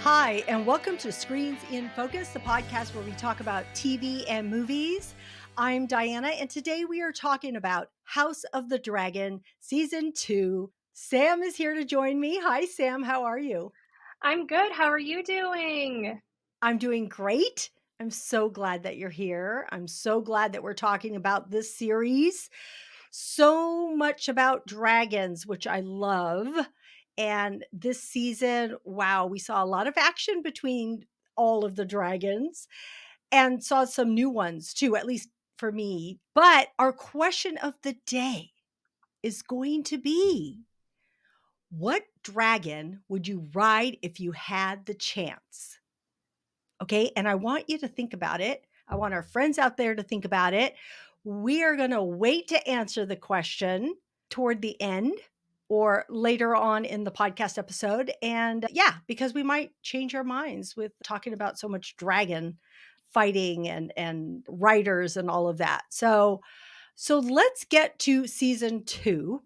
Hi, and welcome to Screens in Focus, the podcast where we talk about TV and movies. I'm Diana, and today we are talking about House of the Dragon Season 2. Sam is here to join me. Hi, Sam. How are you? I'm good. How are you doing? I'm doing great. I'm so glad that you're here. I'm so glad that we're talking about this series. So much about dragons, which I love. And this season, wow, we saw a lot of action between all of the dragons and saw some new ones too, at least for me. But our question of the day is going to be, what dragon would you ride if you had the chance? Okay. And I want you to think about it. I want our friends out there to think about it. We are going to wait to answer the question toward the end or later on in the podcast episode. And yeah, because we might change our minds with talking about so much dragon fighting and writers and all of that. So let's get to season 2.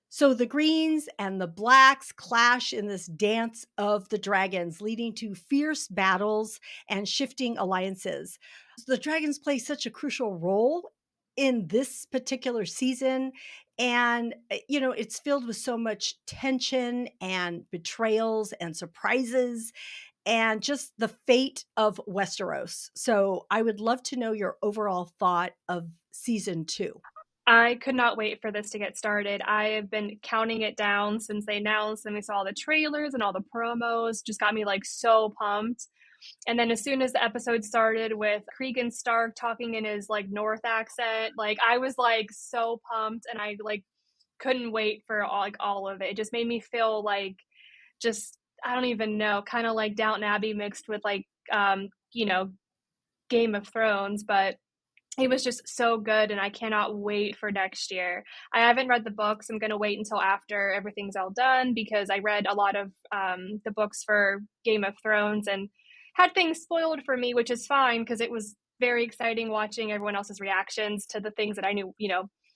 So the greens and the blacks clash in this dance of the dragons, leading to fierce battles and shifting alliances. The dragons play such a crucial role in this particular season. And, it's filled with so much tension and betrayals and surprises and just the fate of Westeros. So I would love to know your overall thought of season 2. I could not wait for this to get started. I have been counting it down since they announced and we saw all the trailers and all the promos. Just got me like so pumped. And then as soon as the episode started with Cregan Stark talking in his like North accent, like I was like so pumped and I like couldn't wait for all of it. It just made me feel like just I don't even know, kind of like Downton Abbey mixed with like Game of Thrones, but it was just so good and I cannot wait for next year. I haven't read the books. I'm going to wait until after everything's all done because I read a lot of the books for Game of Thrones and had things spoiled for me, which is fine because it was very exciting watching everyone else's reactions to the things that I knew,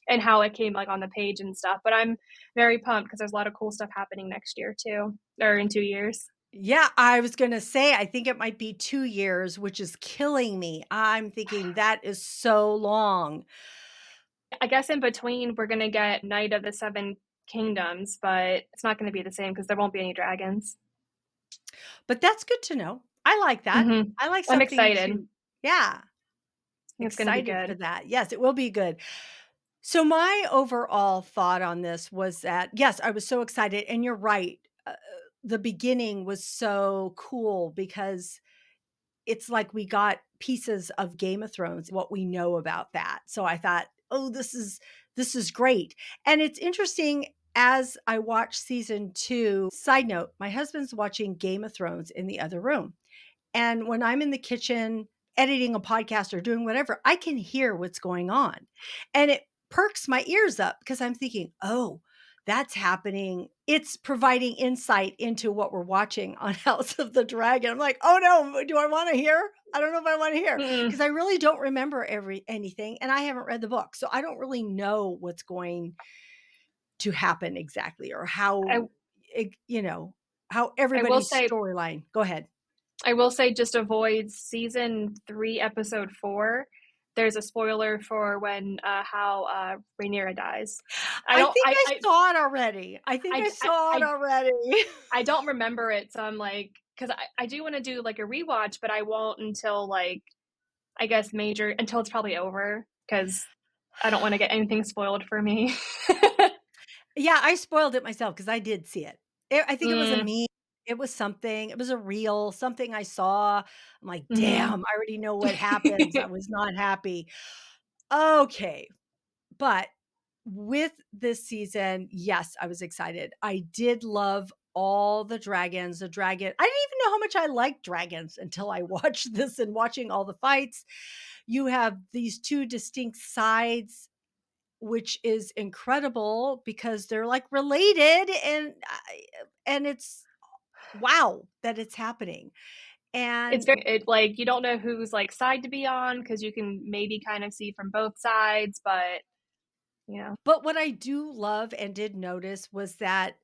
and how it came like on the page and stuff. But I'm very pumped because there's a lot of cool stuff happening next year too, or in 2 years. Yeah, I was gonna say, I think it might be 2 years, which is killing me. I'm thinking that is so long. I guess in between, we're going to get Knight of the Seven Kingdoms, but it's not going to be the same because there won't be any dragons. But that's good to know. I like that. I like I'm something excited. to yeah, It's going to be excited for good. that. Yes, it will be good. So my overall thought on this was that, yes, I was so excited, and you're right. The beginning was so cool because it's like we got pieces of Game of Thrones, what we know about that. So I thought, "Oh, this is great." And it's interesting as I watch season 2. Side note, my husband's watching Game of Thrones in the other room. And when I'm in the kitchen editing a podcast or doing whatever, I can hear what's going on. And it perks my ears up because I'm thinking, "Oh, that's happening." It's providing insight into what we're watching on House of the Dragon. I'm like, "Oh no, do I want to hear? I don't know if I want to hear." Mm-mm. Because I really don't remember anything and I haven't read the book. So I don't really know what's going to happen exactly or I it, how I will everybody's say storyline. Go ahead. just avoid season 3, episode 4. There's a spoiler for when how Rhaenyra dies. I I don't think I saw it already. I think I saw it I already. I don't remember it, so I'm like because I do want to do like a rewatch, but I won't until like I guess major until it's probably over because I don't want to get anything spoiled for me. Yeah, I spoiled it myself because I did see it. I think it was a Mm, meme. It was something. It was a reel, something I saw. I'm like, mhm. "Damn, I already know what happens." I was not happy. Okay, but with this season, yes, I was excited. I did love all the dragons, the dragon I didn't even know how much I liked dragons until I watched this and watching all the fights. You have these 2 distinct sides, which is incredible because they're, like, related, and it's wow that it's happening, It's and very like you don't know whose like side to be on because you can maybe kind of see from both sides, but yeah. but what I do love and did notice was that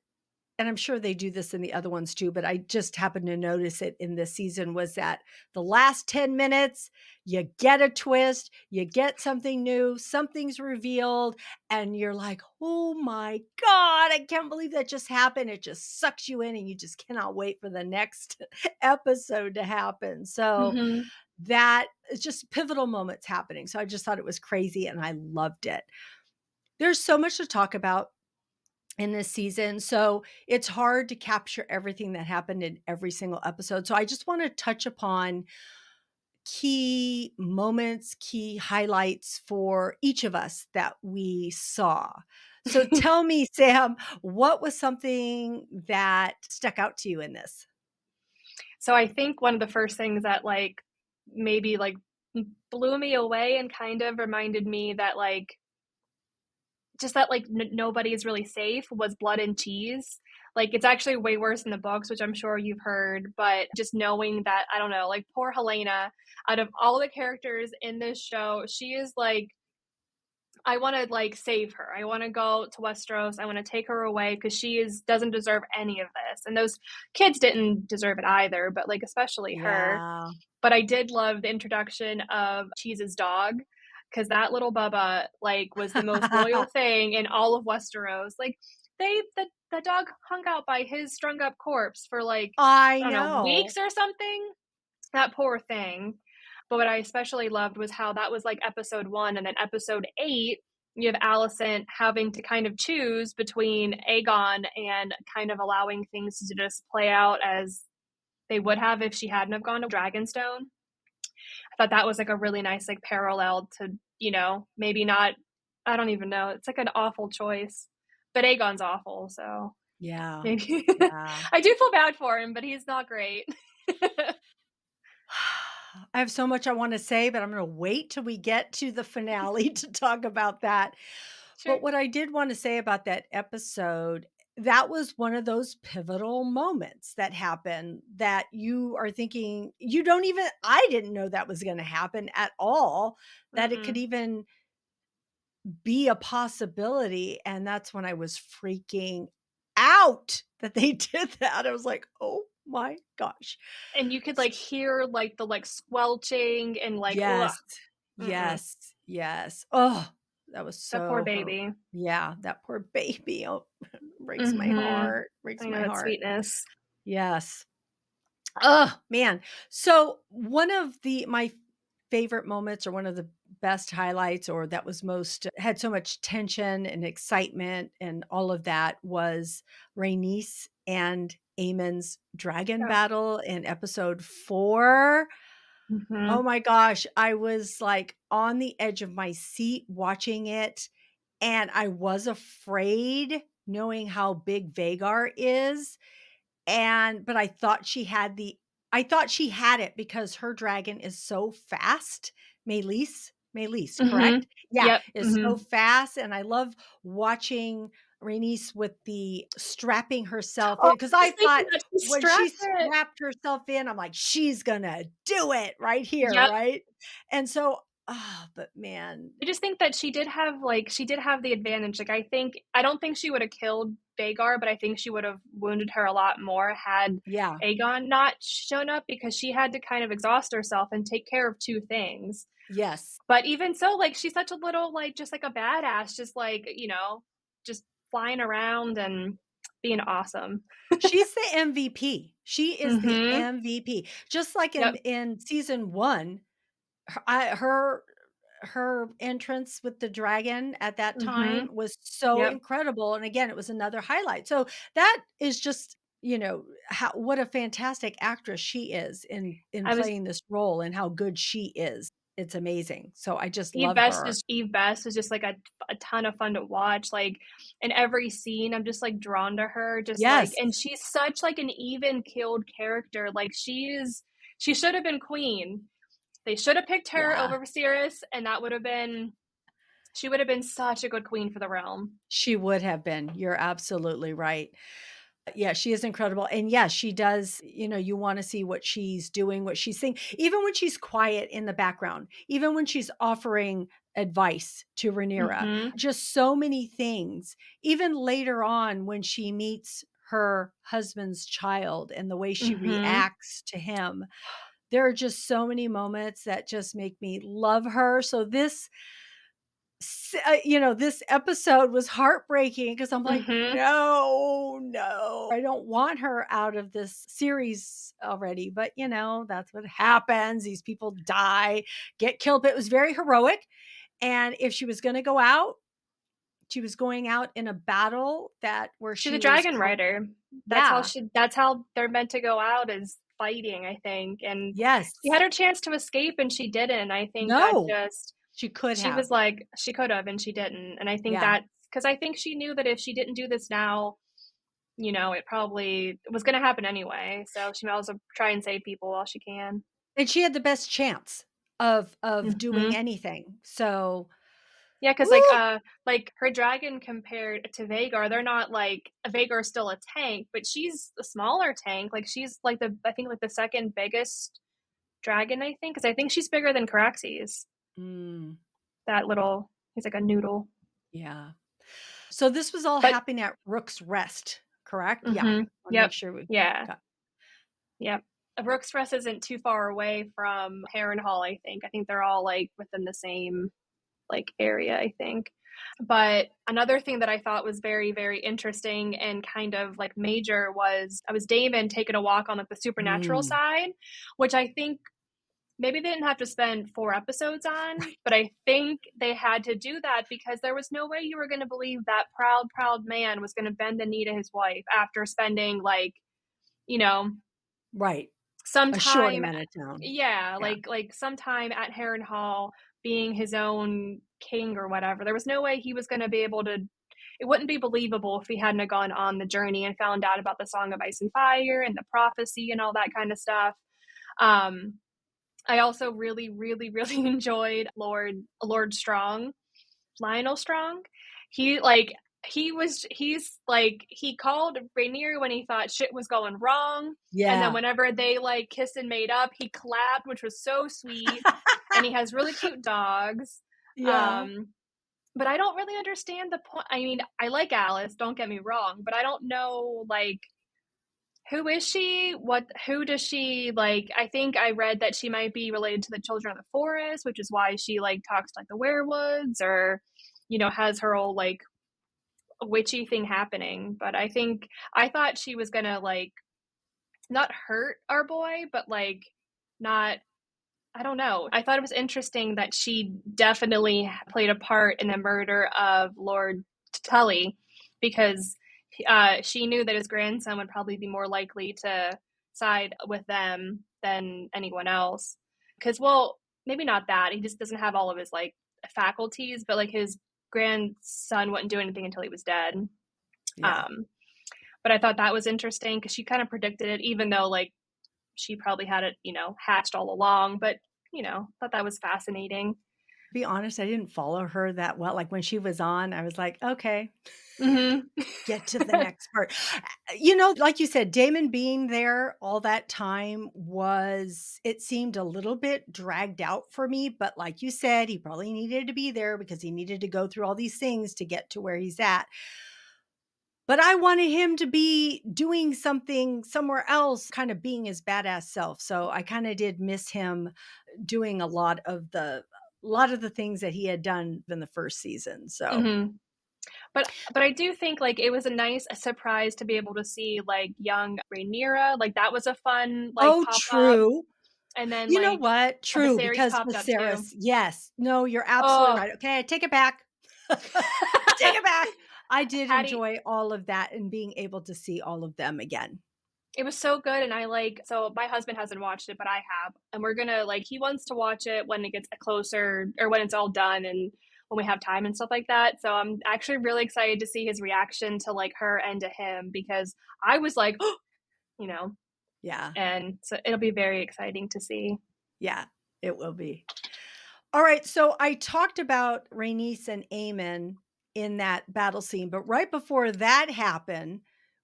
and I'm sure they do this in the other ones too, but I just happened to notice it in this season was that the last 10 minutes, you get a twist, you get something new, something's revealed, and you're like, oh my God, I can't believe that just happened. It just sucks you in and you just cannot wait for the next episode to happen. So Mhm. that is just pivotal moments happening. So I just thought it was crazy and I loved it. There's so much to talk about in this season. So it's hard to capture everything that happened in every single episode. So I just want to touch upon key moments, key highlights for each of us that we saw. So tell me, Sam, what was something that stuck out to you in this? So I think one of the first things that, like, maybe, like, blew me away and kind of reminded me that, like, just that, like, nobody is really safe was Blood and Cheese. Like, it's actually way worse in the books, which I'm sure you've heard, but just knowing that, I don't know, like, poor Helena, out of all the characters in this show, she is, like, I wanna, like, save her. I wanna go to Westeros. I wanna take her away because she is doesn't deserve any of this, and those kids didn't deserve it either, but, like, especially her. Yeah. But I did love the introduction of Cheese's dog, because that little Bubba, like, was the most loyal thing in all of Westeros. Like, the dog hung out by his strung up corpse for, like, I I don't know, know. weeks or something? That poor thing. But what I especially loved was how that was, like, episode 1, and then episode 8, you have Alicent having to kind of choose between Aegon and kind of allowing things to just play out as they would have if she hadn't have gone to Dragonstone. I thought that was, like, a really nice, like, parallel to, maybe not I don't even know, it's, like, an awful choice, but Aegon's awful, so Yeah. maybe Yeah. I do feel bad for him, but he's not great. I have so much I want to say, but I'm going to wait till we get to the finale to talk about that. Sure. But what I did want to say about that episode, that was one of those pivotal moments that happened that you are thinking, you don't even, I didn't know that was going to happen at all, that it could Mm-mm. even be a possibility. And that's when I was freaking out that they did that. I was like, oh my gosh. And you could, like, hear, like, the, like, squelching and, like, ugh, Yes. mm-mm. Yes. Yes. Oh, that was That poor so hor baby. yeah, that poor baby. Oh, breaks my Mhm. heart, breaks I my know, that heart. sweetness. Yes. Oh, man. So, one of my favorite moments or one of the best highlights or that was most had so much tension and excitement and all of that was Rhaenys and Aemond's dragon Yep. battle in episode 4. Oh Mhm. my gosh, I was, like, on the edge of my seat watching it, and I was afraid knowing how big Vhagar is, but I thought she had it because her dragon is so fast. Meleese, correct? Mhm. Yeah, Yep. is so Mhm. fast, and I love watching Rhaenys with the strapping herself Oh, in I because was I just thinking thought that she when she strapped it. strapped herself in, I'm like, "She's gonna do it right here," Yep. right? And so but man, I just think that she did have the advantage, like, I don't think she would've killed Vhagar, but I think she would've wounded her a lot more had yeah, Aegon not shown up because she had to kind of exhaust herself and take care of 2 things. yes. But even so, like, she's such a little, like, just like a badass, just like, just flying around and being awesome. She's the MVP. She is the Mhm. MVP. Just like in Yep. season 1, her entrance with the dragon at that time Mhm. was so Yep. incredible, and again, it was another highlight. So that is just, how what a fantastic actress she is in I was playing this role and how good she is. It's amazing. So I just Eve love Best her. is Eve Best is just, like, a ton of fun to watch, like, in every scene, I'm just, like, drawn to her, just, like Yes. and she's such, like, an even-keeled character, like, she should have been queen. They should have picked her Yeah. over Viserys, and that would have been she would have been such a good queen for the realm. She would have been. You're absolutely right. Yeah, she is incredible. And yes, she does, you wanna see what she's doing, what she's saying, even when she's quiet in the background, even when she's offering advice to Rhaenyra, Mhm. just so many things. Even later on when she meets her husband's child and the way she Mhm. reacts to him. There are just so many moments that just make me love her. So this episode was heartbreaking because I'm like, Mhm. no, no, I don't want her out of this series already. But, that's what happens. These people die, get killed. But it was very heroic. And if she was going to go out, she was going out in a battle where She's a she was, dragon rider. yeah, That's how they're meant to go out is fighting, I think, and she yes, had her chance to escape and she didn't. I think that no, just she could she was have. like she could have and she didn't, and I think Yeah. that's because I think she knew that if she didn't do this now, it probably was gonna happen anyway, so she might as well try and save people while she can. And she had the best chance of doing Mhm. anything. So, Yeah, because woo, like, her dragon compared to Vhagar, they're not like Vhagar's still a tank, but she's a smaller tank, like, she's, like, I think, like, the 2nd biggest dragon, I think, because I think she's bigger than Caraxes. mm, That little he's like a noodle. yeah. So this was all But happening at Rook's Rest, correct? Yeah. mhm. Wanna make Yep. sure we Yeah. got. Yep. Rook's Rest isn't too far away from Harrenhal, I think. I think they're all, like, within the same, like, area, I think. But another thing that I thought was very, very interesting and kind of, like, major was I was Daemon taking a walk on, like, the supernatural Mm, side, which I think maybe they didn't have to spend 4 episodes on, right. but I think they had to do that because there was no way you were gonna believe that proud, proud man was gonna bend the knee to his wife after spending, like, you know, Right. some A short time. amount of town. Yeah, Yeah. like some time at Harrenhal being his own king or whatever. There was no way he was gonna be able to it wouldn't be believable if he hadn't have gone on the journey and found out about the Song of Ice and Fire and the prophecy and all that kind of stuff. Um, I also really, really, really enjoyed Lord Strong, Lionel Strong. He like he's like he called Rhaenyra when he thought shit was going wrong, and then Yeah. whenever they like kissed and made up, he clapped, which was so sweet. And he has really cute dogs. Yeah. Um, but I don't really understand the point. I mean, I like Alice, don't get me wrong, but I don't know like who is she? Who does she like? I think I read that she might be related to the Children of the Forest, which is why she like talks like the werewolves or has her old like witchy thing happening. But I thought she was gonna like not hurt our boy, but like not I don't know. I thought it was interesting that she definitely played a part in the murder of Lord Tully because she knew that his grandson would probably be more likely to side with them than anyone else. Because, well, maybe not that. He just doesn't have all of his like faculties, but like his grandson wouldn't do anything until he was dead. Yeah. Um, but I thought that was interesting because she kind of predicted it, even though like she probably had it, hatched all along. But thought that was fascinating. Be honest, I didn't follow her that well. Like when she was on, I was like, okay, Mhm. get to the next part. Like you said, Damon being there all that time it seemed a little bit dragged out for me. But like you said, he probably needed to be there because he needed to go through all these things to get to where he's at. But I wanted him to be doing something somewhere else, kind of being his badass self. So I kind of did miss him doing a lot of the things that he had done in the first season. So, Mhm. But I do think, like, it was a nice surprise to be able to see, like, young Rhaenyra, like, that was a fun, like, oh, pop-up, true. and then, You know like, what? True, Viserys because popped up too. Viserys, yes. No, you're absolutely Oh, right. Okay, I take it back. Take it back. I did Hattie enjoy all of that and being able to see all of them again. it was so good, and so my husband hasn't watched it, but I have, and we're gonna like, he wants to watch it when it gets closer or when it's all done and when we have time and stuff like that, so I'm actually really excited to see his reaction to, like, her and to him because I was like, you know, Yeah. and so it'll be very exciting to see. Yeah, it will be. All right, so I talked about Rhaenys and Aemon in that battle scene, but right before that happened,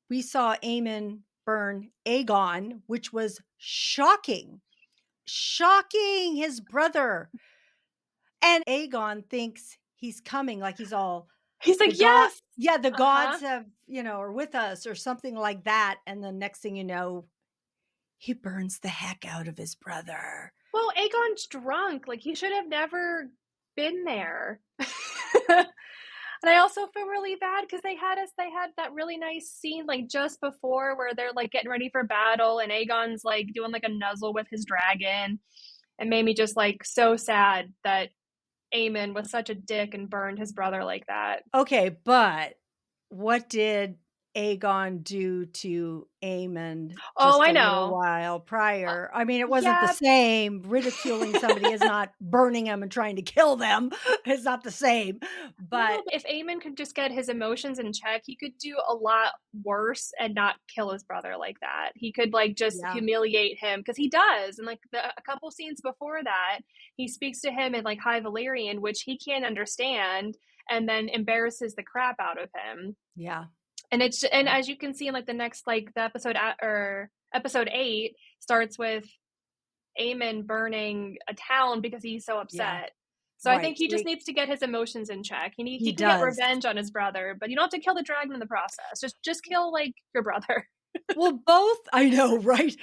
we saw Aemon burn Aegon, which was shocking. Shocking, his brother. And Aegon thinks he's coming, like he's all He's the like, god "Yes!" yeah, the Uh-huh. gods have or with us or something like that. And the next thing you know, he burns the heck out of his brother. Well, Aegon's drunk. Like, he should have never been there. And I also feel really bad because they had that really nice scene like just before where they're like getting ready for battle and Aegon's like doing like a nuzzle with his dragon. It made me just like so sad that Aemond was such a dick and burned his brother like that. Okay, but what did Aegon do to Aemond Oh, just I a little know. while Uh, prior? I mean, it wasn't the yeah, same. Ridiculing somebody is not burning them and trying to kill them. It's not the same. no, But but if Aemon could just get his emotions in check, he could do a lot worse and not kill his brother like that. He could like just yeah, humiliate him because he does. And like a couple scenes before that, he speaks to him in like High Valyrian, which he can't understand, and then embarrasses the crap out of him. yeah, And as you can see in like the next like the episode or episode 8 starts with Aemon burning a town because he's so yeah, upset. So I think right. he just needs to get his emotions in check. He He can get does. revenge on his brother, but you don't have to kill the dragon in the process. Just kill like your brother. Well, both I know, right?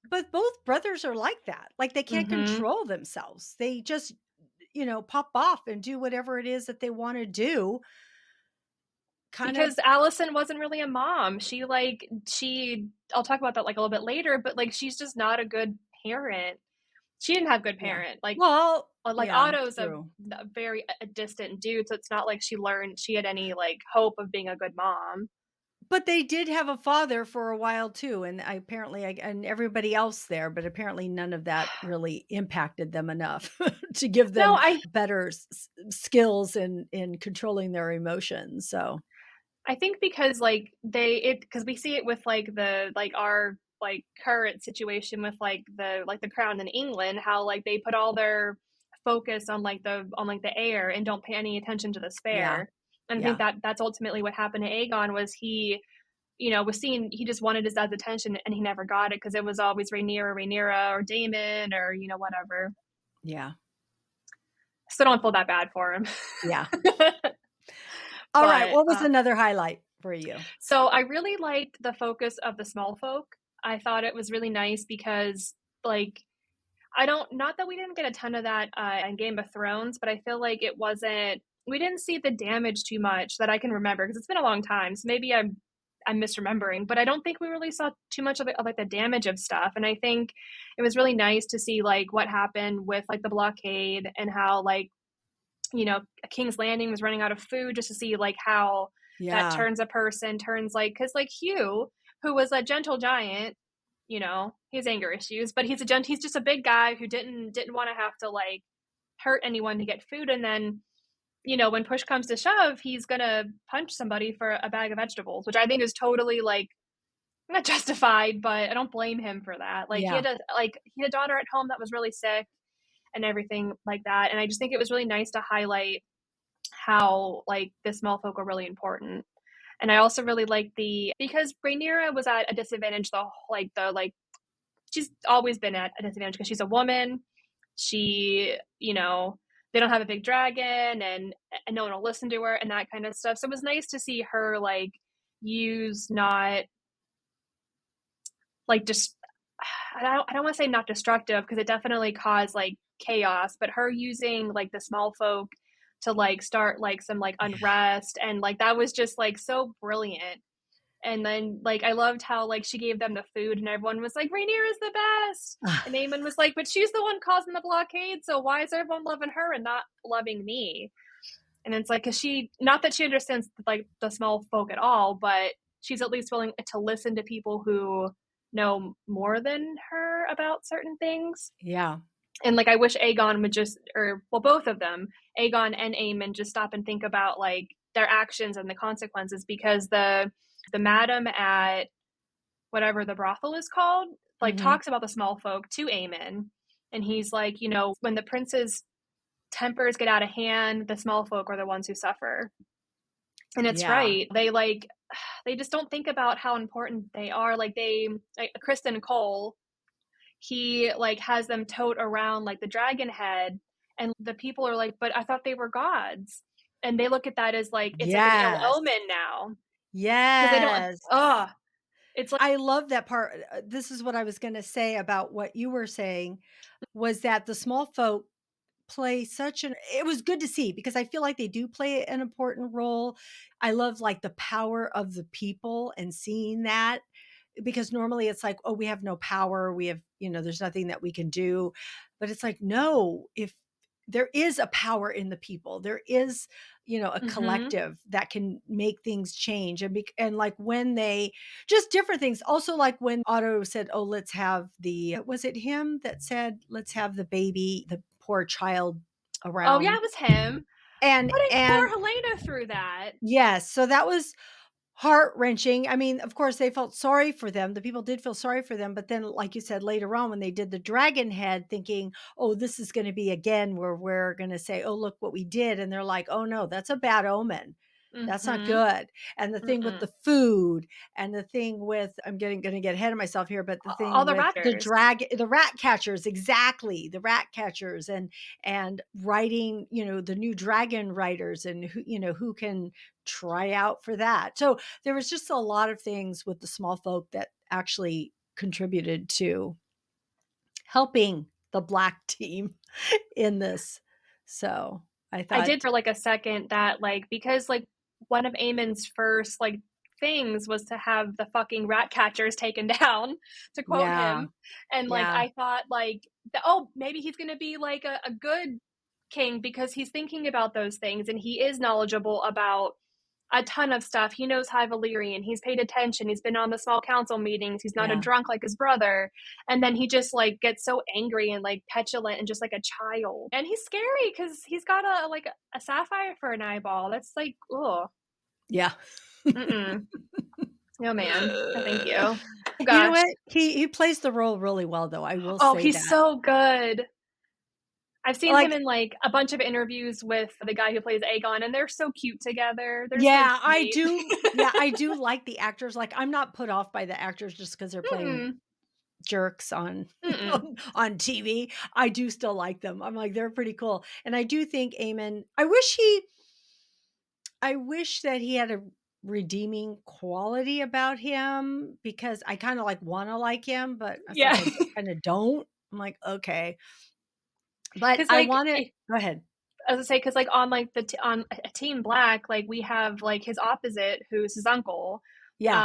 But both brothers are like that. Like, they can't Mhm. control themselves. They just, pop off and do whatever it is that they wanna do, kind of. Because Allison wasn't really a mom. She I'll talk about that like a little bit later, but like she's just not a good parent. She didn't have good Yeah. parent. Well, Like yeah, Otto's true. a very a distant dude, so it's not like she learned she had any like hope of being a good mom. But they did have a father for a while too, and and everybody else there, but apparently none of that really impacted them enough to give No, them I better skills in controlling their emotions, so I think because like because we see it with like the like our like current situation with like the crown in England, how like they put all their focus on like the heir and don't pay any attention to the yeah, spare. And I think yeah, that that's ultimately what happened to Aegon was was seeing he just wanted his dad's attention and he never got it because it was always Rhaenyra or Daemon or whatever. yeah, So don't feel that bad for him. yeah. Alright, but what was another highlight for you? So I really liked the focus of the small folk. I thought it was really nice because, like, I don't, not that we didn't get a ton of that in Game of Thrones, but I feel like it wasn't, we didn't see the damage too much that I can remember because it's been a long time. So maybe I'm misremembering, but I don't think we really saw too much of it, of like the damage of stuff. And I think it was really nice to see like what happened with like the blockade and how like King's Landing was running out of food just to see like how that Yeah. turns a person, turns like because like Hugh, who was a gentle giant, he has anger issues, but he's just a big guy who didn't want to have to like hurt anyone to get food, and then when push comes to shove, he's gonna punch somebody for a bag of vegetables, which I think is totally like not justified, but I don't blame him for that. Like Yeah. he had a daughter at home that was really sick and everything like that, and I just think it was really nice to highlight how like the small folk are really important. And I also really like the because Rhaenyra was at a disadvantage the she's always been at a disadvantage because she's a woman. She, they don't have a big dragon and no one will listen to her and that kind of stuff. So it was nice to see her like use not like just I don't want to say not destructive because it definitely caused like chaos, but her using like the small folk to like start like some like unrest and like that was just like so brilliant. And then like I loved how like she gave them the food and everyone was like Rhaenyra is the best. And Aemon was like, but she's the one causing the blockade, so why is everyone loving her and not loving me? And it's like, cause she, not that she understands like the small folk at all, but she's at least willing to listen to people who know more than her about certain things. Yeah. And like, I wish Aegon would just, or well, both of them, Aegon and Aemon, just stop and think about like their actions and the consequences because the madam at whatever the brothel is called, like Mhm. talks about the small folk to Aemon. And he's like, when the prince's tempers get out of hand, the small folk are the ones who suffer. And it's Yeah. right. They just don't think about how important they are. Like Kristen Cole, he like has them tote around like the dragon head, and the people are like, but I thought they were gods. And they look at that as like it's like an ill Yes. omen now. because they don't Yes. it's like I love that part. This is what I was gonna say about what you were saying, was that the small folk play such an it was good to see because I feel like they do play an important role. I love, like, the power of the people and seeing that, because normally it's like, "Oh, we have no power, we have there's nothing that we can do." But it's like, no, if there is a power in the people, there is, a mhm. collective that can make things change, and like when they just different things. Also, like when Otto said, "Oh, let's have the," was it him that said, "Let's have the baby, the poor child Oh, yeah, around." it was him. And Putting poor and Helena through that. yes, so that was heart-wrenching. I mean, of course, they felt sorry for them. The people did feel sorry for them, but then, like you said, later on when they did the dragon head thinking, "Oh, this is gonna be again where we're gonna say, 'Oh, look what we did,'" and they're like, "Oh, no, that's a bad omen. That's not Mhm. good." And the thing with Mm-mm. the food, and the thing with I'm getting gonna get ahead of myself here, but the All thing the with raptors. the rat catchers, exactly, the rat catchers, and writing, the new dragon writers, and who can try out for that. So there was just a lot of things with the small folk that actually contributed to helping the black team in this. So I I did thought, for, like, a second that, like, because, like, one of Aemon's first, like, things was to have the fucking rat catchers taken down, to quote yeah, him, and, like, yeah, I thought, like, "Oh, maybe he's gonna be, like, a good king because he's thinking about those things, and he is knowledgeable about a ton of stuff. He knows High Valyrian. He's paid attention. He's been on the small council meetings. He's not a yeah. drunk like his brother." And then he just like gets so angry and like petulant and just like a child. And he's scary because he's got a sapphire for an eyeball. That's like, oh, Yeah. mm-mm. No, man. No, thank you. Oh, You know gosh. what? He plays the role really well, though, I will Oh, say he's that. so good. I've seen him Like, in like a bunch of interviews with the guy who plays Aegon, and they're so cute together. They're so yeah, sweet. I do like the actors. Like, I'm not put off by the actors just because 'cause they're playing Mm-mm. jerks on Mm-mm. on TV. I do still like them. I'm like, they're pretty cool. And I do think Eamon I wish that he had a redeeming quality about him, because I kinda, like, wanna like him, but it's like Yeah. I kinda don't. I'm like, "Okay." But Because I like, wanna go ahead. as I say, because like on like on a Team Black, like we have like his opposite, who's his uncle, Yeah.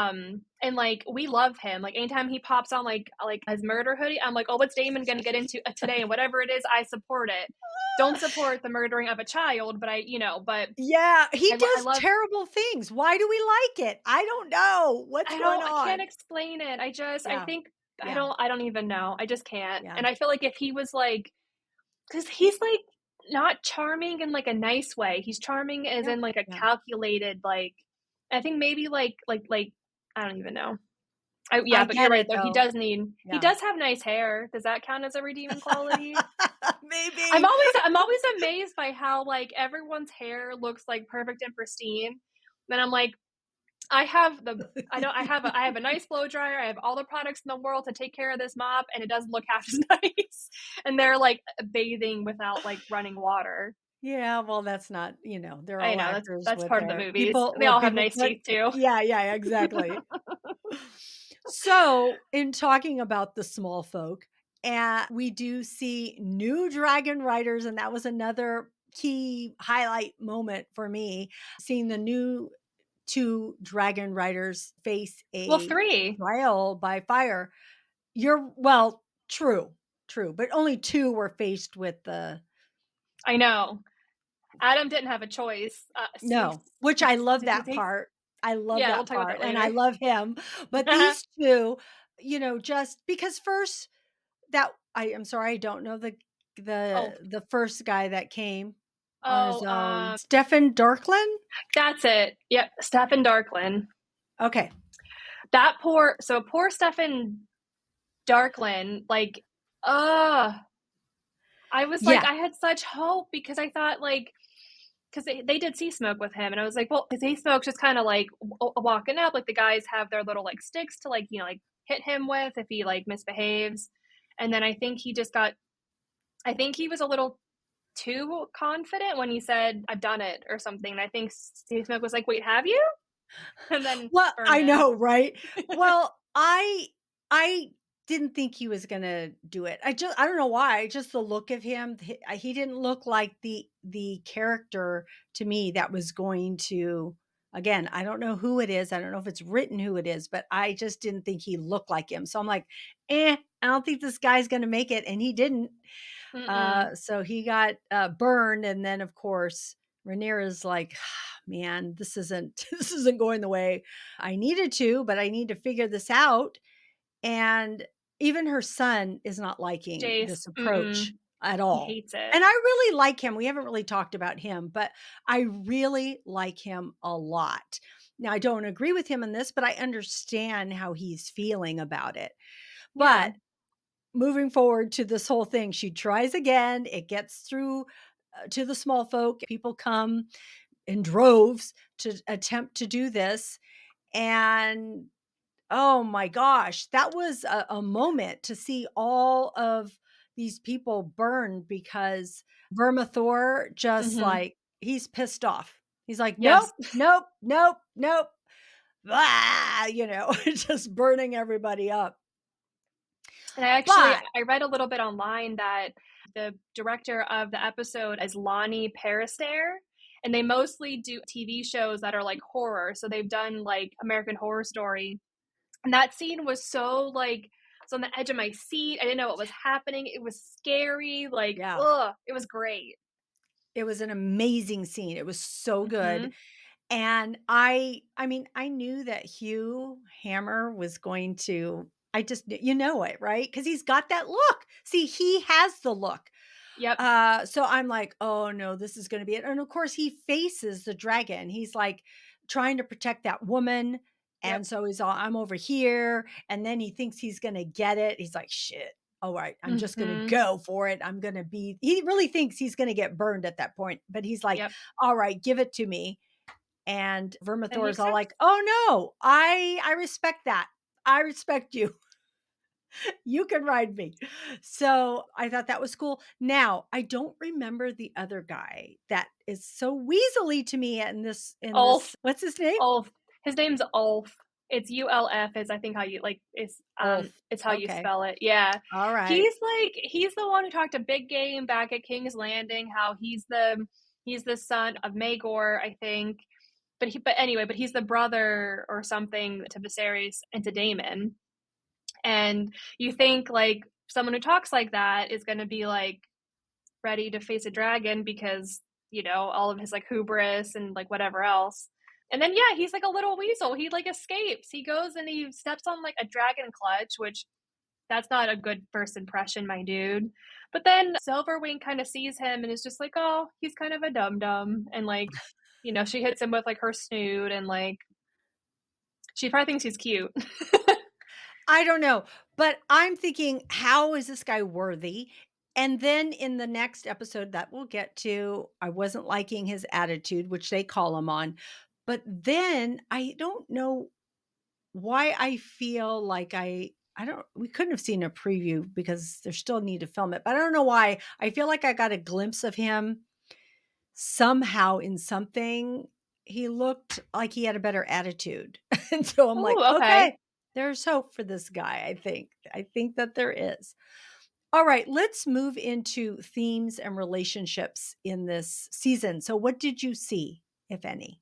and like we love him. Like anytime he pops on like his murder hoodie, I'm like, oh, what's Damon gonna get into today? And whatever it is, I support it. Don't support the murdering of a child, but but Yeah, he I does love. terrible things. Why do we like it? I don't know. What's going I can't on? explain it. I Yeah, think yeah, I don't even know. I just can't. yeah, And I feel like if he was like, because he's, like, not charming in, like, a nice way. He's charming as yeah, in, like, a yeah. calculated, like I think maybe, like I don't even know. I yeah, I but you're get right, it, though. though. He Yeah. does have nice hair. Does that count as a redeeming quality? Maybe. I'm always amazed by how, like, everyone's hair looks, like, perfect and pristine. Then I'm like, I have the I have a nice blow dryer. I have all the products in the world to take care of this mop, and it doesn't look half as nice. And they're like bathing without like running water. Yeah, well, that's not they're I all know actors that's with part of the their movies. people They what all have people nice put. teeth too. Yeah, yeah, exactly. So, in talking about the small folk, we do see new dragon riders, and that was another key highlight moment for me, seeing the new 2 dragon riders face Well, a 3. trial by fire. You're well, true, true, but only 2 were faced with the I know. Adam didn't have a choice. no, which I love Did he that take? part. I love Yeah, we'll that talk about part, that and I later. love him, but these 2, just because first that I am sorry, I don't know Oh, the first guy that came on his oh, own. Stefan Darkland? that's it. Yep, Stefan Darklin. Okay. Poor Stefan Darklin. Like, uh I was like, Yeah, I had such hope because I thought like, because they did see smoke with him, and I was like, well, because he smoke's just kind of like walking up, like the guys have their little like sticks to like like hit him with if he like misbehaves, and then I think I think he was a little too confident when he said I've done it or something. And I think Steve Smoke was like, wait, have you? and then Well, burned I him. know, right? Well, I didn't think he was gonna do it. I don't know why, just the look of him, he didn't look like the character to me that was going to, again, I don't know who it is. I don't know if it's written who it is, but I just didn't think he looked like him. So I'm like, I don't think this guy's gonna make it, and he didn't. Mm-mm. So he got burned, and then of course Rhaenyra's like, man, this isn't this isn't going the way I needed to, but I need to figure this out. And even her son is not liking Jace, this approach mm-mm. at He all. hates it. And I really like him. We haven't really talked about him, but I really like him a lot. Now, I don't agree with him in this, but I understand how he's feeling about it. Yeah. But moving forward to this whole thing, she tries again. It gets through to the small folk. People come in droves to attempt to do this. And oh my gosh, that was a moment to see all of these people burn because Vermithor just Mhm. like, he's pissed off. He's like, nope, Yes. nope, nope, nope. Ah, just burning everybody up. And But I read a little bit online that the director of the episode is Lonnie Perister, and they mostly do TV shows that are like horror. So they've done like American Horror Story. And that scene was so like I was on the edge of my seat. I didn't know what was happening. It was scary. Like, yeah, ugh, it was great. it was an amazing scene. It was so good. Mhm. And I mean, I knew that Hugh Hammer was going to, I just you know it, right? Cuz he's got that look. See, he has the look. Yep. So I'm like, "Oh no, this is going to be it." And of course, he faces the dragon. He's like trying to protect that woman, Yep. and so he's all, "I'm over here." And then he thinks he's going to get it. He's like, "Shit. All right, I'm just going to Mhm. go for it. I'm going to be." He really thinks he's going to get burned at that point, but he's like, Yep. "All right, give it to me." And And Vermithor he is all accepts. like, "Oh no, I respect that. I respect you. You can ride me." So I thought that was cool. Now, I don't remember the other guy that is so weaselly to me in this, Ulf. what's his name? Ulf. His name's Ulf. It's ULF is I think how you like Ulf. it's how you Okay. spell it. Yeah. All right. He's the one who talked a big game back at King's Landing, how he's the son of Maegor, I think. But anyway, but he's the brother or something to Viserys and to Daemon. And you think like someone who talks like that is gonna be like ready to face a dragon because, all of his like hubris and like whatever else. And then yeah, he's like a little weasel. He like escapes. He goes and he steps on like a dragon clutch, which that's not a good first impression, my dude. But then Silverwing kind of sees him and is just like, oh, he's kind of a dum dum. And like, she hits him with like her snoot and like she probably thinks he's cute. I don't know, but I'm thinking, how is this guy worthy? And then in the next episode that we'll get to, I wasn't liking his attitude, which they call him on. But then I don't know why I feel like I don't, we couldn't have seen a preview because they still need to film it, but I don't know why. I feel like I got a glimpse of him somehow in something. He looked like he had a better attitude. And so I'm like, Oh, okay. okay, there's hope for this guy, I think. I think that there is. All right, let's move into themes and relationships in this season. So what did you see, if any?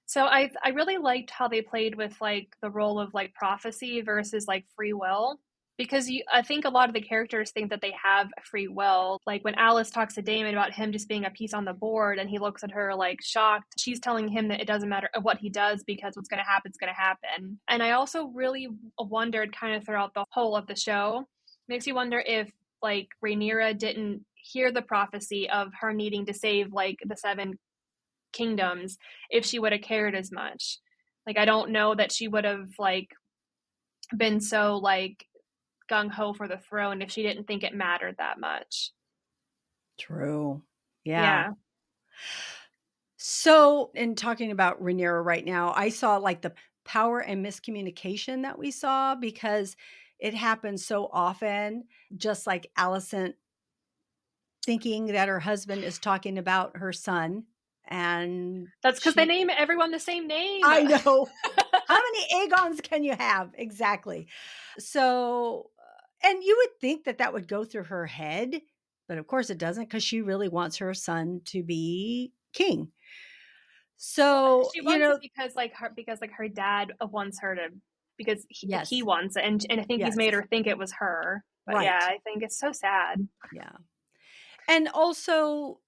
So I really liked how they played with like the role of like prophecy versus like free will because I think a lot of the characters think that they have free will. Like when Alice talks to Damon about him just being a piece on the board and he looks at her like shocked, she's telling him that it doesn't matter what he does because what's going to happen is going to happen. And I also really wondered kind of throughout the whole of the show, makes you wonder if like Rhaenyra didn't hear the prophecy of her needing to save like the seven kingdoms if she would have cared as much. Like I don't know that she would have like been so like gung ho for the throne if she didn't think it mattered that much. True. Yeah. Yeah. So, in talking about Rhaenyra right now, I saw like the power and miscommunication that we saw because it happens so often, just like Alicent thinking that her husband is talking about her son and That's because they she name everyone the same name. I know. How many Aegons can you have? Exactly. So, and you would think that that would go through her head, but of course it doesn't because she really wants her son to be king. Well, So, she wants it because, like, her dad wants her to, because he yes, wants it, and I think he's made yes, her think it was her. But yeah, right. I think it's so sad. Yeah. And also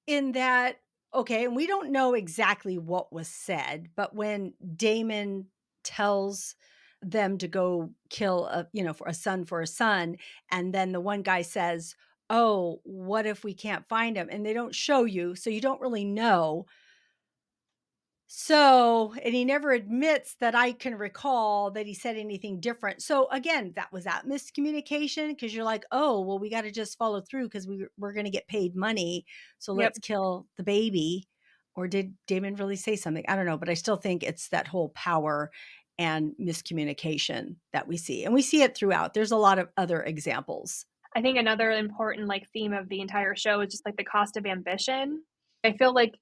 in that, okay, and we don't know exactly what was said, but when Damon tells them to go kill for a son, and then the one guy says, "Oh, what if we can't find him?" And they don't show you, so you don't really know. So, and he never admits that I can recall that he said anything different. So again, that miscommunication because you're like, oh, well, we got to just follow through because we're going to get paid money. So Yep. let's kill the baby. Or did Damon really say something? I don't know, but I still think it's that whole power and miscommunication that we see. And we see it throughout. There's a lot of other examples. I think another important, like, theme of the entire show is just, like, the cost of ambition. I feel like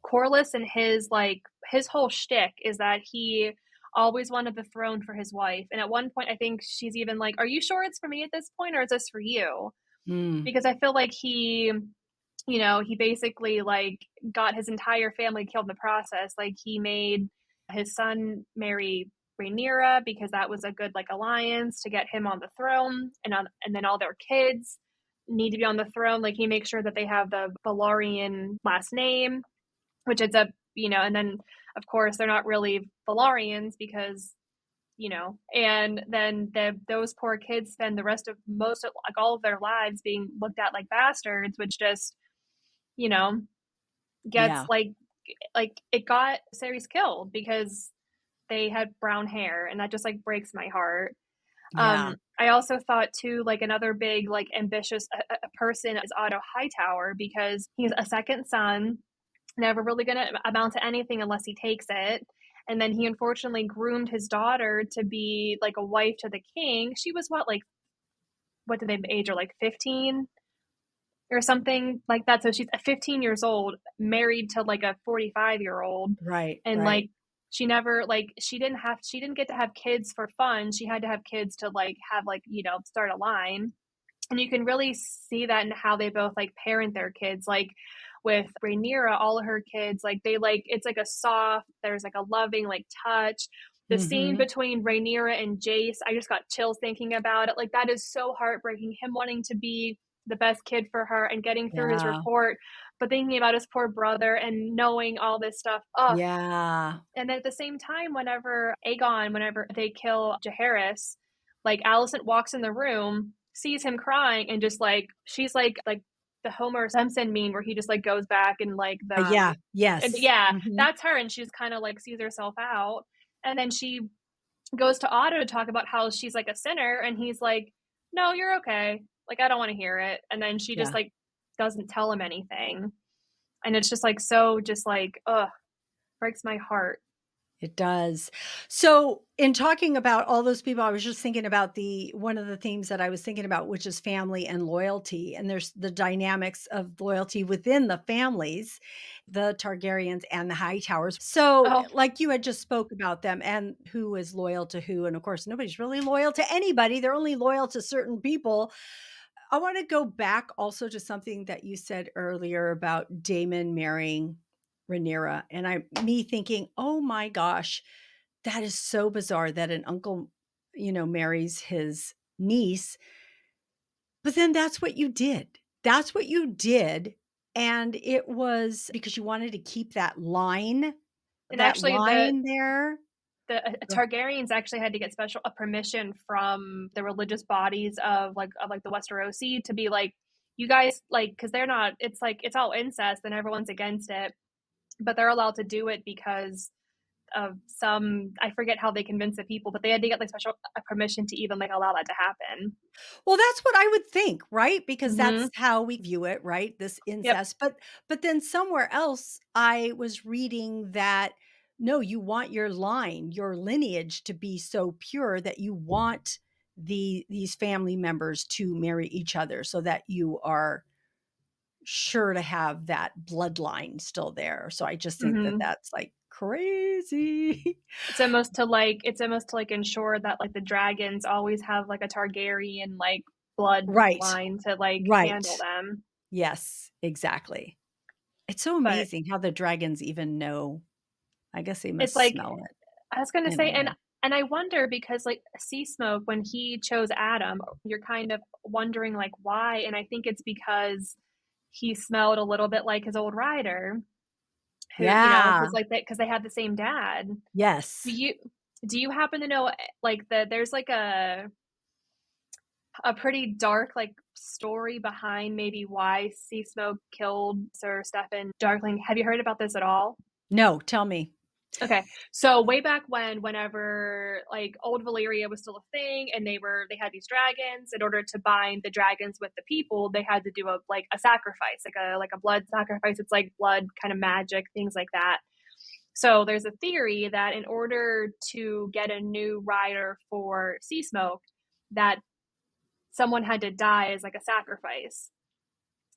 Corlys and his whole shtick is that he always wanted the throne for his wife, and at one point, I think she's even like, "Are you sure it's for me at this point, or is this for you?" Mm, Because I feel like he basically, like, got his entire family killed in the process. Like, he made his son marry Rhaenyra because that was a good, like, alliance to get him on the throne, and then all their kids need to be on the throne. Like, he makes sure that they have the Valarian last name, which ends up, and then, of course, they're not really Valarians because, and then those poor kids spend the rest of most of, like, all of their lives being looked at like bastards, which just, you know, gets yeah. like it got Ceres killed because they had brown hair, and that just, like, breaks my heart. Yeah. I also thought too, like, another big, like, ambitious person is Otto Hightower because he's a second son, never really gonna amount to anything unless he takes it. And then he unfortunately groomed his daughter to be like a wife to the king. She was what did they age her, like 15 or something like that. So she's 15 years old, married to like a 45-year-old. Right. And Right. like she never, like, she didn't get to have kids for fun. She had to have kids to, like, have, like, start a line. And you can really see that in how they both, like, parent their kids. Like, with Rhaenyra, all of her kids, like, it's like a soft, there's like a loving, like, touch. The scene Hmm. between Rhaenyra and Jace, I just got chills thinking about it. Like, that is so heartbreaking. Him wanting to be the best kid for her and getting through his Yeah. report, but thinking about his poor brother and knowing all this stuff. Oh, Yeah. and at the same time, whenever they kill Jaehaerys, like, Alicent walks in the room, sees him crying, and just, like, she's like the Homer Simpson meme where he just, like, goes back and, like, Yeah. and Yes. yeah, Hmm. that's her, and she's kind of like sees herself out, and then she goes to Otto to talk about how she's like a sinner, and he's like, "No, you're okay. Like, I don't want to hear it." And then she just, Yeah. like, doesn't tell him anything, and it's just like so, just like, ugh, breaks my heart. It does. So, in talking about all those people, I was just thinking about the one of the themes that I was thinking about, which is family and loyalty. And there's the dynamics of loyalty within the families, the Targaryens and the Hightowers. So, Oh, like you had just spoke about them and who is loyal to who. And of course, nobody's really loyal to anybody. They're only loyal to certain people. I want to go back also to something that you said earlier about Daemon marrying Rhaenyra, and me thinking, oh my gosh, that is so bizarre that an uncle, marries his niece. But then that's what you did. That's what you did, and it was because you wanted to keep and that actually, line there. Targaryens actually had to get special a permission from the religious bodies of the Westerosi to be like, you guys, like, because they're not. It's like it's all incest and everyone's against it, but they're allowed to do it because of some. I forget how they convinced the people, but they had to get like special permission to even, like, allow that to happen. Well, that's what I would think, right? Because Mm-hmm. that's how we view it, right? This Yep. incest. But then somewhere else I was reading that no, you want your lineage to be so pure that you want these family members to marry each other so that you are sure to have that bloodline still there. So I just think that Mhm. that's like crazy. It's almost to, like, ensure that, like, the dragons always have, like, a Targaryen, like, Right. bloodline to, like, handle Right. them. Yes, exactly. It's so But amazing how the dragons even know. I guess they it's must like smell it I was gonna in a say, and way. I wonder because, like, Sea Smoke, when he chose Adam, you're kind of wondering, like, why, and I think it's because he smelled a little bit like his old rider, who, Yeah. because like, because they had the same dad. Do Yes. you do you happen to know, like, there's, like, a pretty dark, like, story behind maybe why Sea Smoke killed Sir Stephen Darkling. Have you heard about this at all? No, tell me. Okay. So way back when, whenever like old Valyria was still a thing and they had these dragons, in order to bind the dragons with the people, they had to do a sacrifice, like a blood sacrifice. It's like blood kind of magic, things like that. So there's a theory that in order to get a new rider for Sea Smoke, that someone had to die as like a sacrifice.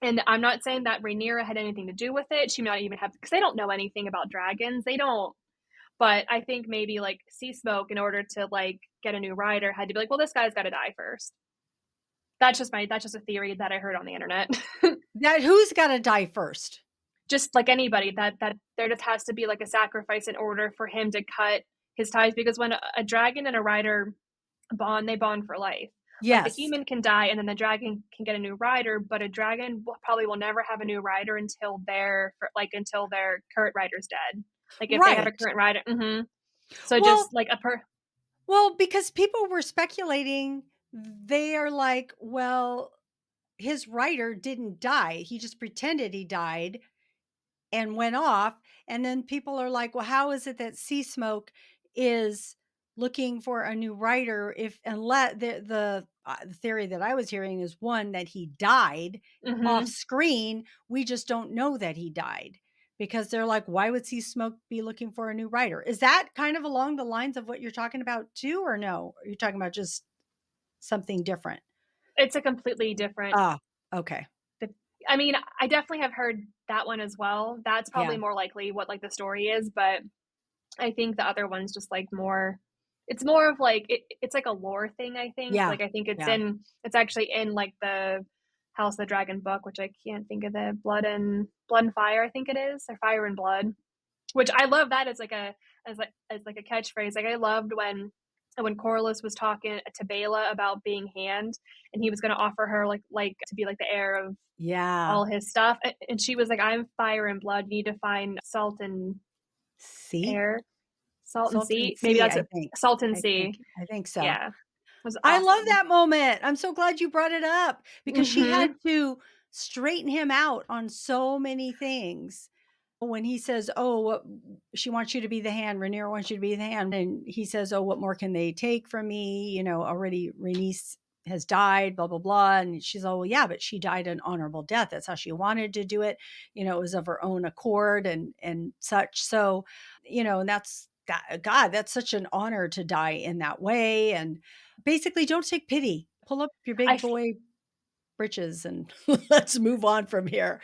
And I'm not saying that Rhaenyra had anything to do with it. She might even have, because they don't know anything about dragons. They don't, but I think maybe like Sea Smoke, in order to like get a new rider, had to be like, well, this guy's got to die first. That's just a theory that I heard on the internet. That who's gotta die first? Just like anybody, that there just has to be like a sacrifice in order for him to cut his ties. Because when a dragon and a rider bond, they bond for life. Like the Yes. human can die and then the dragon can get a new rider, but a dragon probably will never have a new rider until their current rider's dead. Like if they have a Right. current rider, so just Well like a per well, because people were speculating, they are like, "Well, his writer didn't die. He just pretended he died and went off." And then people are like, "Well, how is it that Sea Smoke is looking for a new writer if unless the theory that I was hearing is one that he died off mhm. screen. We just don't know that he died." Because they're like, why would Sea Smoke be looking for a new writer? Is that kind of along the lines of what you're talking about too, or no? Are you talking about just something different? It's a completely different Ah, okay. the I mean, I definitely have heard that one as well. That's Yeah. probably more likely what, like, the story is, but I think the other one's just, like, more it's more of, like it's like a lore thing, I think. Yeah. Like, I think Yeah. it's actually in, like, the House of the Dragon book, which I can't think of the Blood and Fire, I think it is, or Fire and Blood. Which I love that as like a catchphrase. Like I loved when Corlys was talking to Baela about being hand, and he was going to offer her like to be like the heir of Yeah. all his stuff, and she was like, "I'm fire and blood. You need to find salt and See? air, salt and Salton sea. Maybe Sea, that's I it. think. Salt and I think. sea. I think so. Yeah, was I love awesome. that moment. I'm so glad you brought it up because she had Hmm. to straighten him out on so many things. When he says, "Oh, what she wants you to be the hand, Rhaenyra wants you to be the hand," and he says, "Oh, what more can they take from me? You know, already Rhaenys has died, blah blah blah." And she's all, "Well, yeah, but she died an honorable death. That's how she wanted to do it. You know, it was of her own accord and such." So, and that's that. God, that's such an honor to die in that way. And basically, don't take pity. Pull up your I big boy britches and let's move on from here.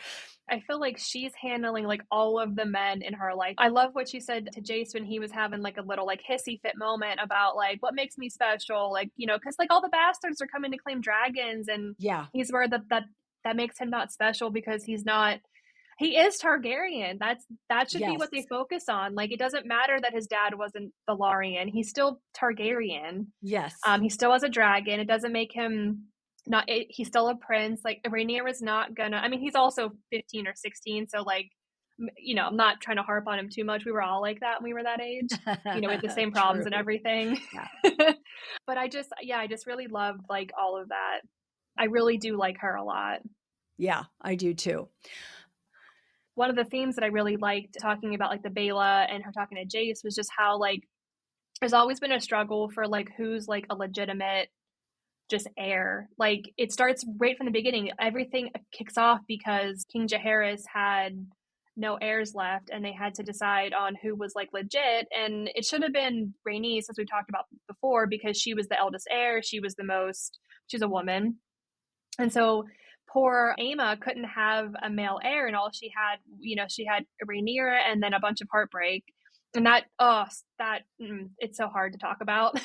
I feel like she's handling like all of the men in her life. I love what she said to Jace when he was having like a little like hissy fit moment about like what makes me special, like because like all the bastards are coming to claim dragons, and Yeah. he's worried that makes him not special because he's not. He is Targaryen. That should be what they Yes. focus on. Like it doesn't matter that his dad wasn't Valarian. He's still Targaryen. Yes. He still has a dragon. It doesn't make him not. He's still a prince. Like Rhaenyra is not gonna. I mean, he's also 15 or 16, so like, I'm not trying to harp on him too much. We were all like that when we were that age. We had the same problems True. and everything. Yeah. But I just really loved like all of that. I really do like her a lot. Yeah, I do too. One of the themes that I really liked talking about like the Baela and her talking to Jace was just how like there's always been a struggle for like who's like a legitimate just heir. Like it starts right from the beginning. Everything kicks off because King Jaehaerys had no heirs left, and they had to decide on who was like legit. And it should have been Rhaenys, as we talked about before, because she was the eldest heir. She's a woman, and so poor Aemma couldn't have a male heir, and all she had, she had Rhaenyra and then a bunch of heartbreak. And that, oh, it's so hard to talk about.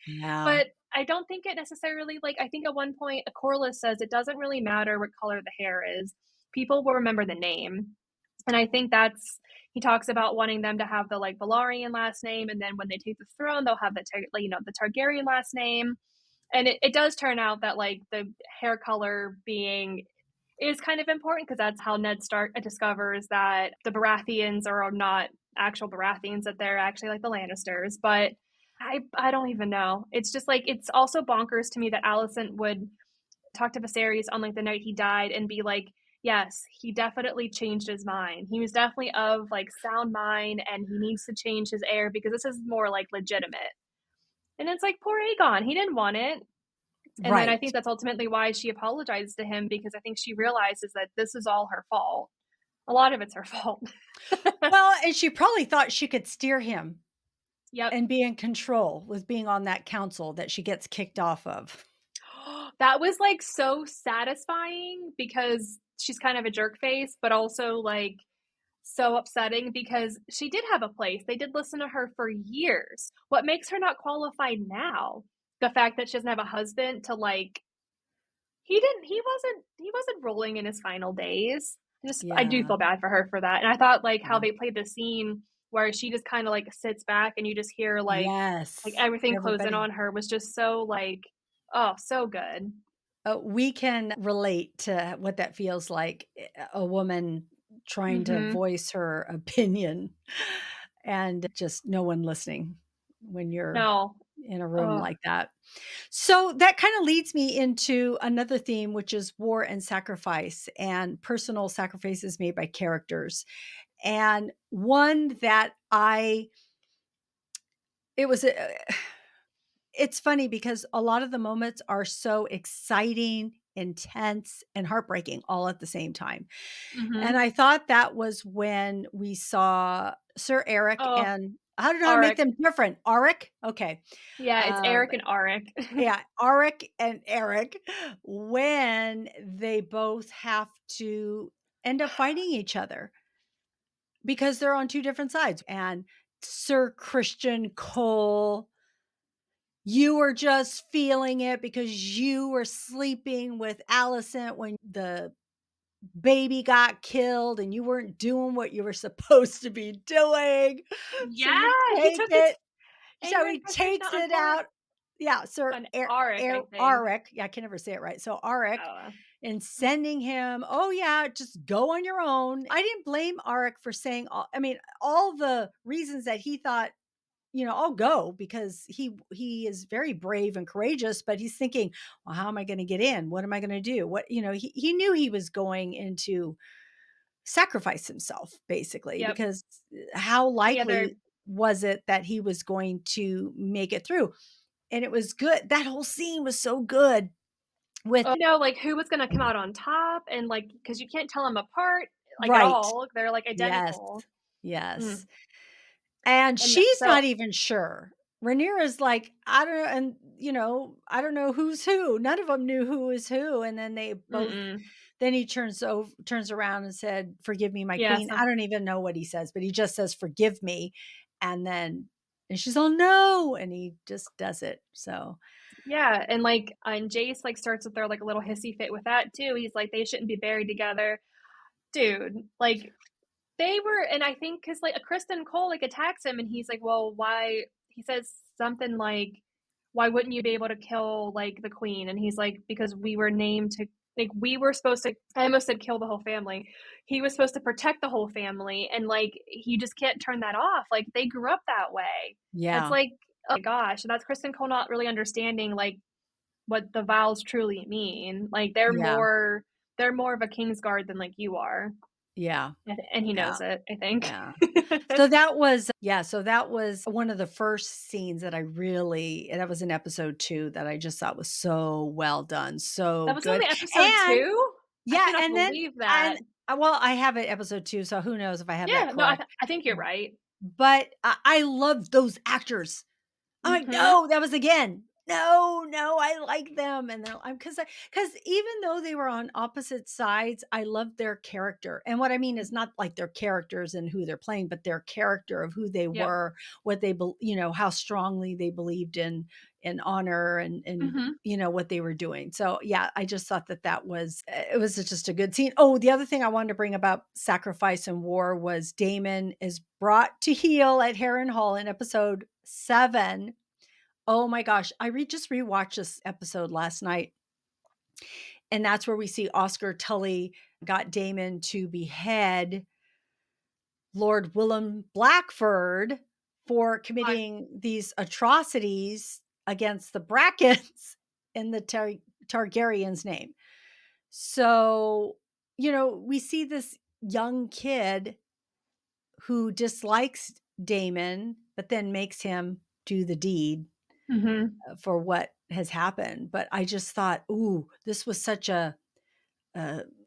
Yeah. But I don't think it necessarily, like, I think at one point, Corlys says it doesn't really matter what color the hair is. People will remember the name. And I think that's, he talks about wanting them to have the like Valarian last name, and then when they take the throne, they'll have the the Targaryen last name. And it does turn out that like the hair color being is kind of important because that's how Ned Stark discovers that the Baratheons are not actual Baratheons, that they're actually like the Lannisters. But I don't even know. It's just like, it's also bonkers to me that Alicent would talk to Viserys on like the night he died and be like, yes, he definitely changed his mind. He was definitely of like sound mind and he needs to change his heir because this is more like legitimate. And it's like, poor Aegon, he didn't want it. And then I Right. think that's ultimately why she apologized to him, because I think she realizes that this is all her fault. A lot of it's her fault. Well, and she probably thought she could steer him Yep. and be in control with being on that council that she gets kicked off of. That was like so satisfying because she's kind of a jerk face, but also like so upsetting because she did have a place. They did listen to her for years. What makes her not qualified now? The fact that she doesn't have a husband to like, he wasn't rolling in his final days. I do Yeah. feel bad for her for that. And I thought like how Yeah. they played the scene where she just kind of like sits back and you just hear like Yes. everything close in Everybody. on her was just so like, oh, so good. We can relate to what that feels like, a woman trying to Mhm. voice her opinion and just no one listening when you're No. in a room Oh. like that. So that kind of leads me into another theme, which is war and sacrifice and personal sacrifices made by characters. And one that it was, it's funny because a lot of the moments are so exciting, intense, and heartbreaking all at the same time. And Mhm. I thought that was when we saw Sir Eric Oh, and I don't know how to make Arik. them different. Arik? Okay. Yeah, it's Um, Eric and Arik. yeah, Arik and Eric, when they both have to end up fighting each other because they're on 2 different sides. And Sir Christian Cole, you were just feeling it because you were sleeping with Alicent when the baby got killed and you weren't doing what you were supposed to be doing. So Yeah, you he take took it it. anger So and he frustration takes on it poor out. Yeah, Sir on Arik, I think. Arik. Yeah, I can never say it right. So Arik, Oh, and sending him, "Oh, yeah, just go on your own." I didn't blame Arik for saying all the reasons that he thought, I'll go because he is very brave and courageous, but he's thinking, "Well, how am I gonna get in? What am I gonna do?" He knew he was going into sacrifice himself basically yep. because how Any other likely was it that he was going to make it through? And it was good. That whole scene was so good with like, who was gonna come out on top and, like, because you can't tell them apart, like, at right. all. They're, like, Yes. identical. Yes. Mm, And and she's so not even sure. Rhaenyra's like, "I don't know," and, I don't know who's who. None of them knew who was who, and then they both mm-mm. then he turns around and said, "Forgive me, my Yeah, queen." I don't even know what he says, but he just says, "Forgive me," and she's all, "No," and he just does it. So, yeah, and, like, and Jace, like, starts with their, like, a little hissy fit with that too. He's like, "They shouldn't be buried together." Dude, like, they were, and I think because like, Kristen Cole, like, attacks him, and he's like, "Well, why?" He says something like, "Why wouldn't you be able to kill, like, the queen?" And he's like, "Because we were named to, like, we were supposed to," I almost said kill the whole family. He was supposed to protect the whole family, and, like, he just can't turn that off, like, they grew up that way. It's yeah. like, oh my gosh, and that's Kristen Cole not really understanding, like, what the vows truly mean. Like, Yeah. they're more of a Kingsguard than, like, you are. Yeah. And he Yeah. knows it, I think. Yeah. So that was one of the first scenes that I really and that was in episode 2 that I just thought was so well done, That so was good. only episode And 2? I yeah, cannot and then believe and that. well, I have it episode 2, so who knows if I have that Yeah, no, correct. I think you're right. But I loved those actors. I'm like, Mhm. "No, that was again." No, no, I like them, and they're I'm 'cause even though they were on opposite sides, I loved their character, and what I mean is not like their characters and who they're playing, but their character of who they Yep. were, what they how strongly they believed in honor and, Mhm. what they were doing. So, yeah, I just thought that it was just a good scene. Oh, the other thing I wanted to bring about sacrifice and war was Daemon is brought to heel at Harrenhal in episode 7. Oh my gosh, just rewatched this episode last night, and that's where we see Oscar Tully got Damon to behead Lord Willem Blackford for I committing these atrocities against the Brackens in the Targaryen's name. So, we see this young kid who dislikes Damon, but then makes him do the deed Mhm. for what has happened. But I just thought, ooh, this was such a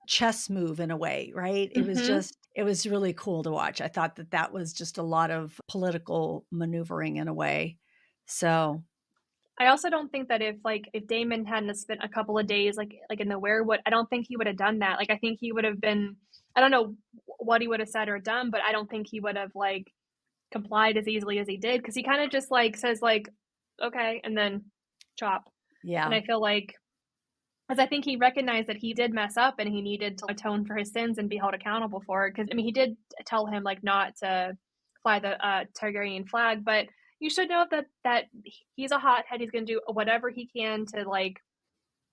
chess move in a way, right? Mhm. It was really cool to watch. I thought that that was just a lot of political maneuvering in a way. So, I also don't think that if Damon hadn't have spent a couple of days, like, in the werewood, I don't think he would have done that. Like, I think he would have been I don't know what he would have said or done, but I don't think he would have, like, complied as easily as he did because he kinda just, like, says, like, "Okay," and then chop. And yeah, I feel like 'cause I think he recognized that he did mess up and he needed to atone for his sins and be held accountable for it. Because I mean, he did tell him, like, not to fly the, Targaryen flag, but you should know that he's a hothead, he's gonna do whatever he can to, like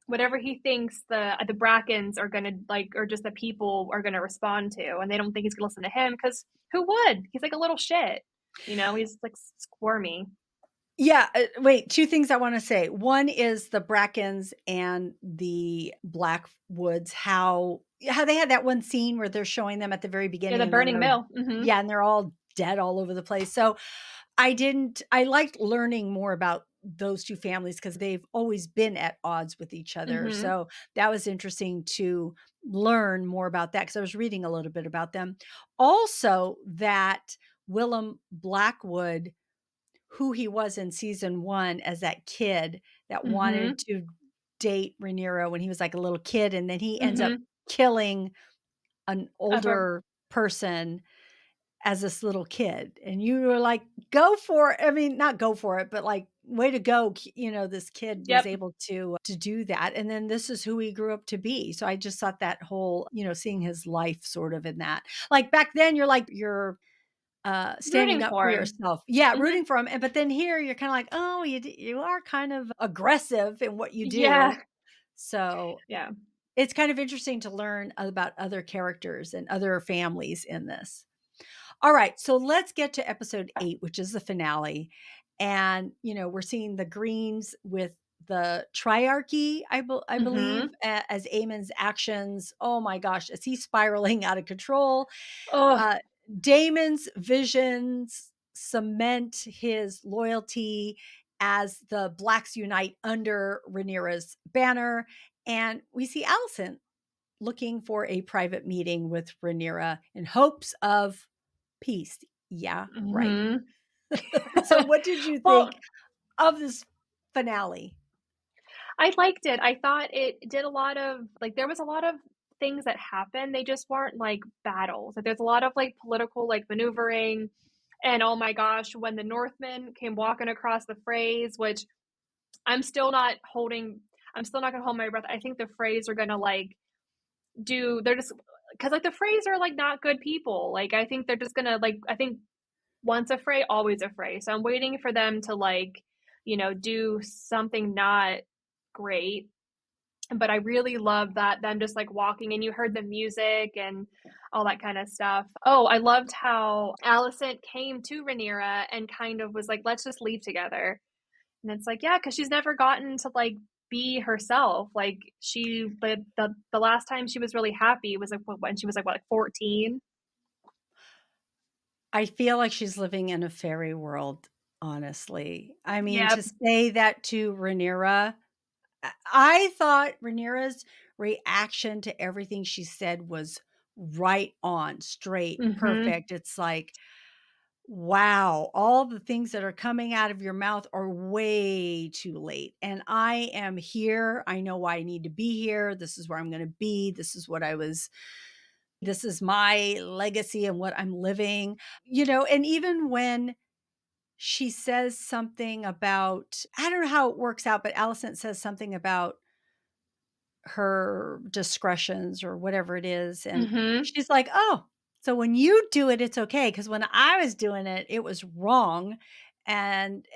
whatever he thinks the Brackens are gonna, like or just the people are gonna respond to, and they don't think he's gonna listen to him. Because who would? He's like a little shit, He's, like, squirmy. yeah. Wait, two things I want to say. One is the Brackens and the Blackwoods. How they had that one scene where they're showing them at the very Yeah, beginning, the and then burning mill. Mhm. and they're all dead all over the place. So I liked learning more about those 2 families because 'cause they've always been at odds with each other. Mhm. So that was interesting to learn more about that because I was reading a little bit about them. Also, that Willem Blackwood, who he was in season 1 as that kid that wanted Mhm. to date Rhaenyra when he was, like, a little kid, and then he ends up Mhm. killing an Ever older person as this little kid, and you were like, "Go for it." I mean, not go for it, but, like, way to go, this kid was Yep. able to do that, and then this is who he grew up to be, so I just thought that whole, seeing his life sort of in that. Like, back then, you're standing Rooting up for for him. yourself. Yeah, Mhm. rooting for him, but then here, you're kinda like, "Oh, you are kind of aggressive in what you do." Yeah. So, Yeah. it's kind of interesting to learn about other characters and other families in this. All right, so let's get to episode 8, which is the finale. And, we're seeing the Greens with the triarchy, I believe, Mhm. as Aemon's actions. Oh my gosh, is he spiraling out of control? Ugh. Uh, Damon's visions cement his loyalty as the Blacks unite under Rhaenyra's banner. And we see Alicent looking for a private meeting with Rhaenyra in hopes of peace. Yeah, right. Mhm. So what did you Well, think of this finale? I liked it. I thought it did a lot of there was a lot of things that happened, they just weren't, like, battles. Like, there's a lot of, like, political, like, maneuvering, and, oh my gosh, when the Northmen came walking across the phrase, which I'm still not holding I'm still not gonna hold my breath. I think the phrase are gonna, like, do they're just because like, the phrase are, like, not good people. Like, I think they're just gonna, I think once afraid, always afraid. So I'm waiting for them to do something not great. But I really love that them just like walking and you heard the music and all that kind of stuff. Oh, I loved how Alicent came to Rhaenyra and kind of was like, let's just leave together. And it's like, yeah, because she's never gotten to be herself. Like the last time she was really happy was when she was like 14. I feel like she's living in a fairy world, honestly. I mean, Yep. to say that to Rhaenyra, I thought Rhaenyra's reaction to everything she said was right on, straight, Mhm. perfect. It's like, Wow, all the things that are coming out of your mouth are way too late, and I am here, I know why I need to be here, this is where I'm gonna be, this is my legacy and what I'm living, and even when she says something about I don't know how it works out, but Alicent says something about her discretions or whatever it is, and Mhm. she's like, "Oh, so when you do it, it's okay, because when I was doing it, it was wrong, and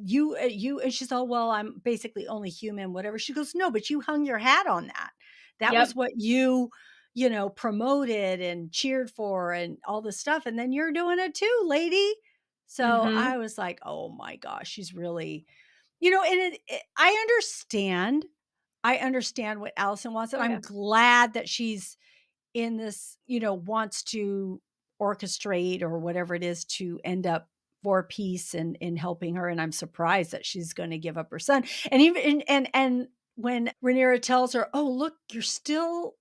you" and she's all, "Well, I'm basically only human, whatever." She goes, "No, but you hung your hat on that. That was Yep. what you promoted and cheered for and all this stuff, and then you're doing it too, lady." So Mhm. I was like, "Oh my gosh, she's really" and I understand what Allison wants, and Oh, I'm yeah. glad that she's in this, wants to orchestrate or whatever it is to end up for peace and in helping her. And I'm surprised that she's going to give up her son. And even and when Rhaenyra tells her, "Oh, look, you're still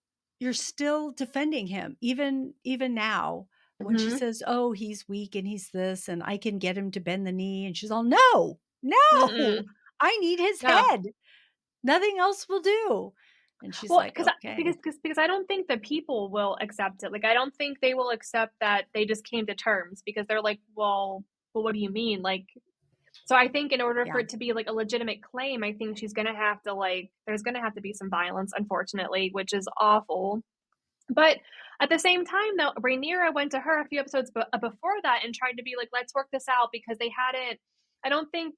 defending him, even now." When she Mhm. says, "Oh, he's weak and he's this, and I can get him to bend the knee," and she's all, "No, no, Mm-mm. I need his No. head. Nothing else will do." And she's Well, like, because "Okay." because I don't think the people will accept it. Like, I don't think they will accept that they just came to terms because they're like, "Well, what do you mean?" Like, so I think in order for Yeah, it to be, like, a legitimate claim, I think she's gonna have to, like there's gonna have to be some violence, unfortunately, which is awful. But at the same time, though, Rhaenyra went to her a few episodes before that and tried to be like, "Let's work this out," because they hadn't I don't think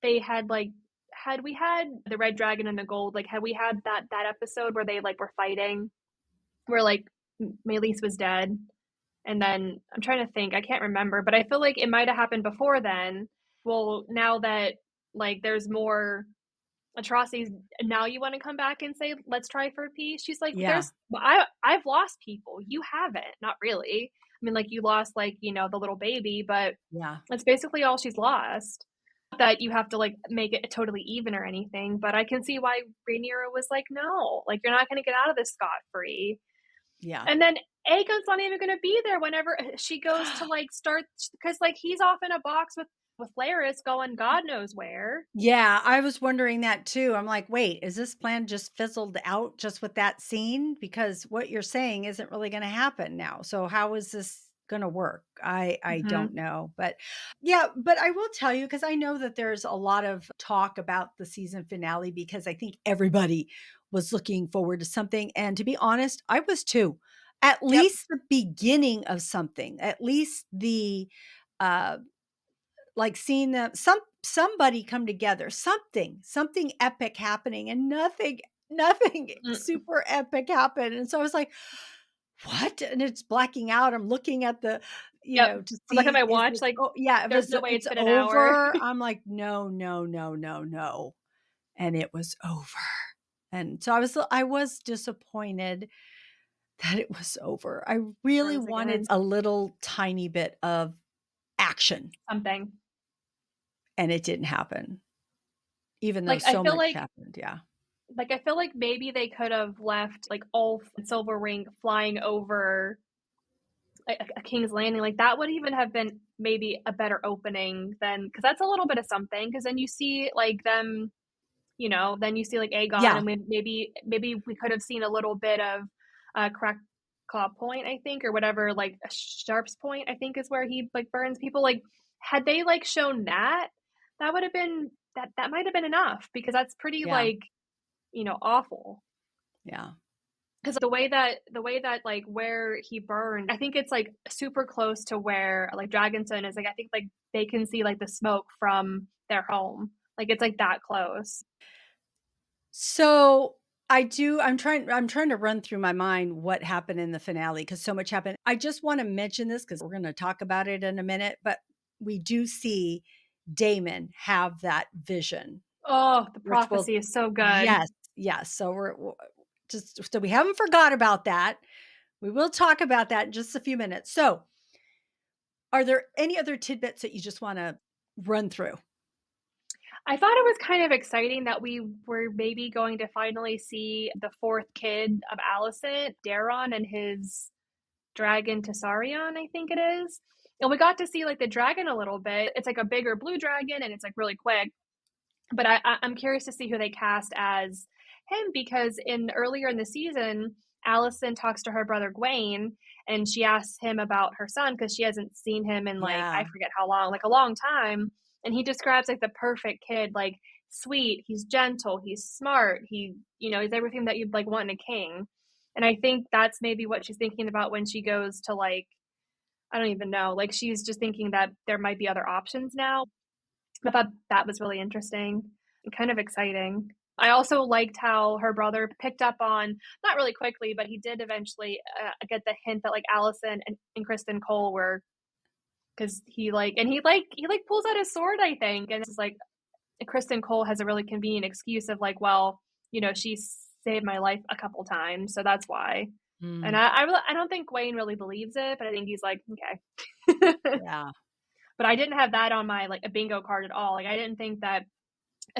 they had, like had we had the red dragon and the gold, like, had we had that episode where they, like, were fighting, where, like, Meleys was dead, and then I'm trying to think, I can't remember, but I feel like it might have happened before then. Well, now that, like, there's more atrocities, now you wanna come back and say, "Let's try for peace?" She's like, yeah, "There's well, I've lost people, you haven't." Not really. I mean, like, you lost, like, the little baby, but yeah, that's basically all she's lost. Not that you have to, like, make it totally even or anything, but I can see why Rhaenyra was like, "No, like, you're not gonna get out of this scot-free." yeah. And then Aegon's not even gonna be there whenever she goes to, like, start because, like, he's off in a box with Larys going God knows where. Yeah, I was wondering that too. I'm like, "Wait, is this plan just fizzled out just with that scene? Because what you're saying isn't really gonna happen now. So how is this gonna work?" I don't Mhm. know, but yeah, but I will tell you because I know that there's a lot of talk about the season finale because I think everybody was looking forward to something, and to be honest, I was too. At Yep. least the beginning of something, at least uh like seeing them somebody come together, something epic happening and nothing Mm. super epic happened. And so I was like, "What?" And it's blacking out. I'm looking at Yep. to I'm looking at see my is watch, it like, oh yeah, if there's no way it's it's been an hour. over. I'm like, "No, no, no, no, no." And it was over. And so I was disappointed that it was over. I I really was wanted again. a little tiny bit of action, Something. and it didn't happen. Even though Like, I so feel much like happened, yeah. I feel like maybe they could have left, like, Ulf and Silver Ring flying over a King's Landing, like, that would even have been maybe a better opening than because that's a little bit of something. Because then you see, like, them then you see, like, Aegon, Yeah, and maybe we could have seen a little bit of, Crackclaw Point, I think, or whatever, like, Sharp's Point, I think is where he, like, burns people, like, had they, like, shown that, that would have been that might have been enough because that's pretty, yeah, like, awful. yeah, Because the way that, like, where he burned, I think it's, like, super close to where, like, Dragonstone is, like, I think, like, they can see, like, the smoke from their home. Like, it's, like, that close. So, I'm trying to run through my mind what happened in the finale because so much happened. I just wanna mention this because 'cause we're gonna talk about it in a minute, but we do see Daemon have that vision, Oh, the which will prophecy is so good. yes, yes, so just so we haven't forgot about that. We will talk about that in just a few minutes. So, are there any other tidbits that you just wanna run through? I thought it was kind of exciting that we were maybe going to finally see the 4th kid of Alicent, Daemon, and his dragon Tessarion, I think it is. And we got to see, like, the dragon a little bit. It's like a bigger blue dragon, and it's, like, really quick. But I'm curious to see who they cast as him because in earlier in the season, Alicent talks to her brother Gwaine, and she asks him about her son because she hasn't seen him in, like, I Yeah. forget how long, like, a long time, and he describes, like, the perfect kid, like, sweet, he's gentle, he's smart, he's everything that you'd, like, want in a king, and I think that's maybe what she's thinking about when she goes to, like, I don't even know, like, she's just thinking that there might be other options now. I thought that was really interesting and kind of exciting. I also liked how her brother picked up on, not really quickly, but he did eventually get the hint that like Allison and Kristen Cole were, because he pulls out his sword, I think, and it's like Kristen Cole has a really convenient excuse of like, well, she saved my life a couple times, so that's why. And Mm, I don't think Wayne really believes it, but I think he's like, okay. yeah. But I didn't have that on my like a bingo card at all. Like I didn't think that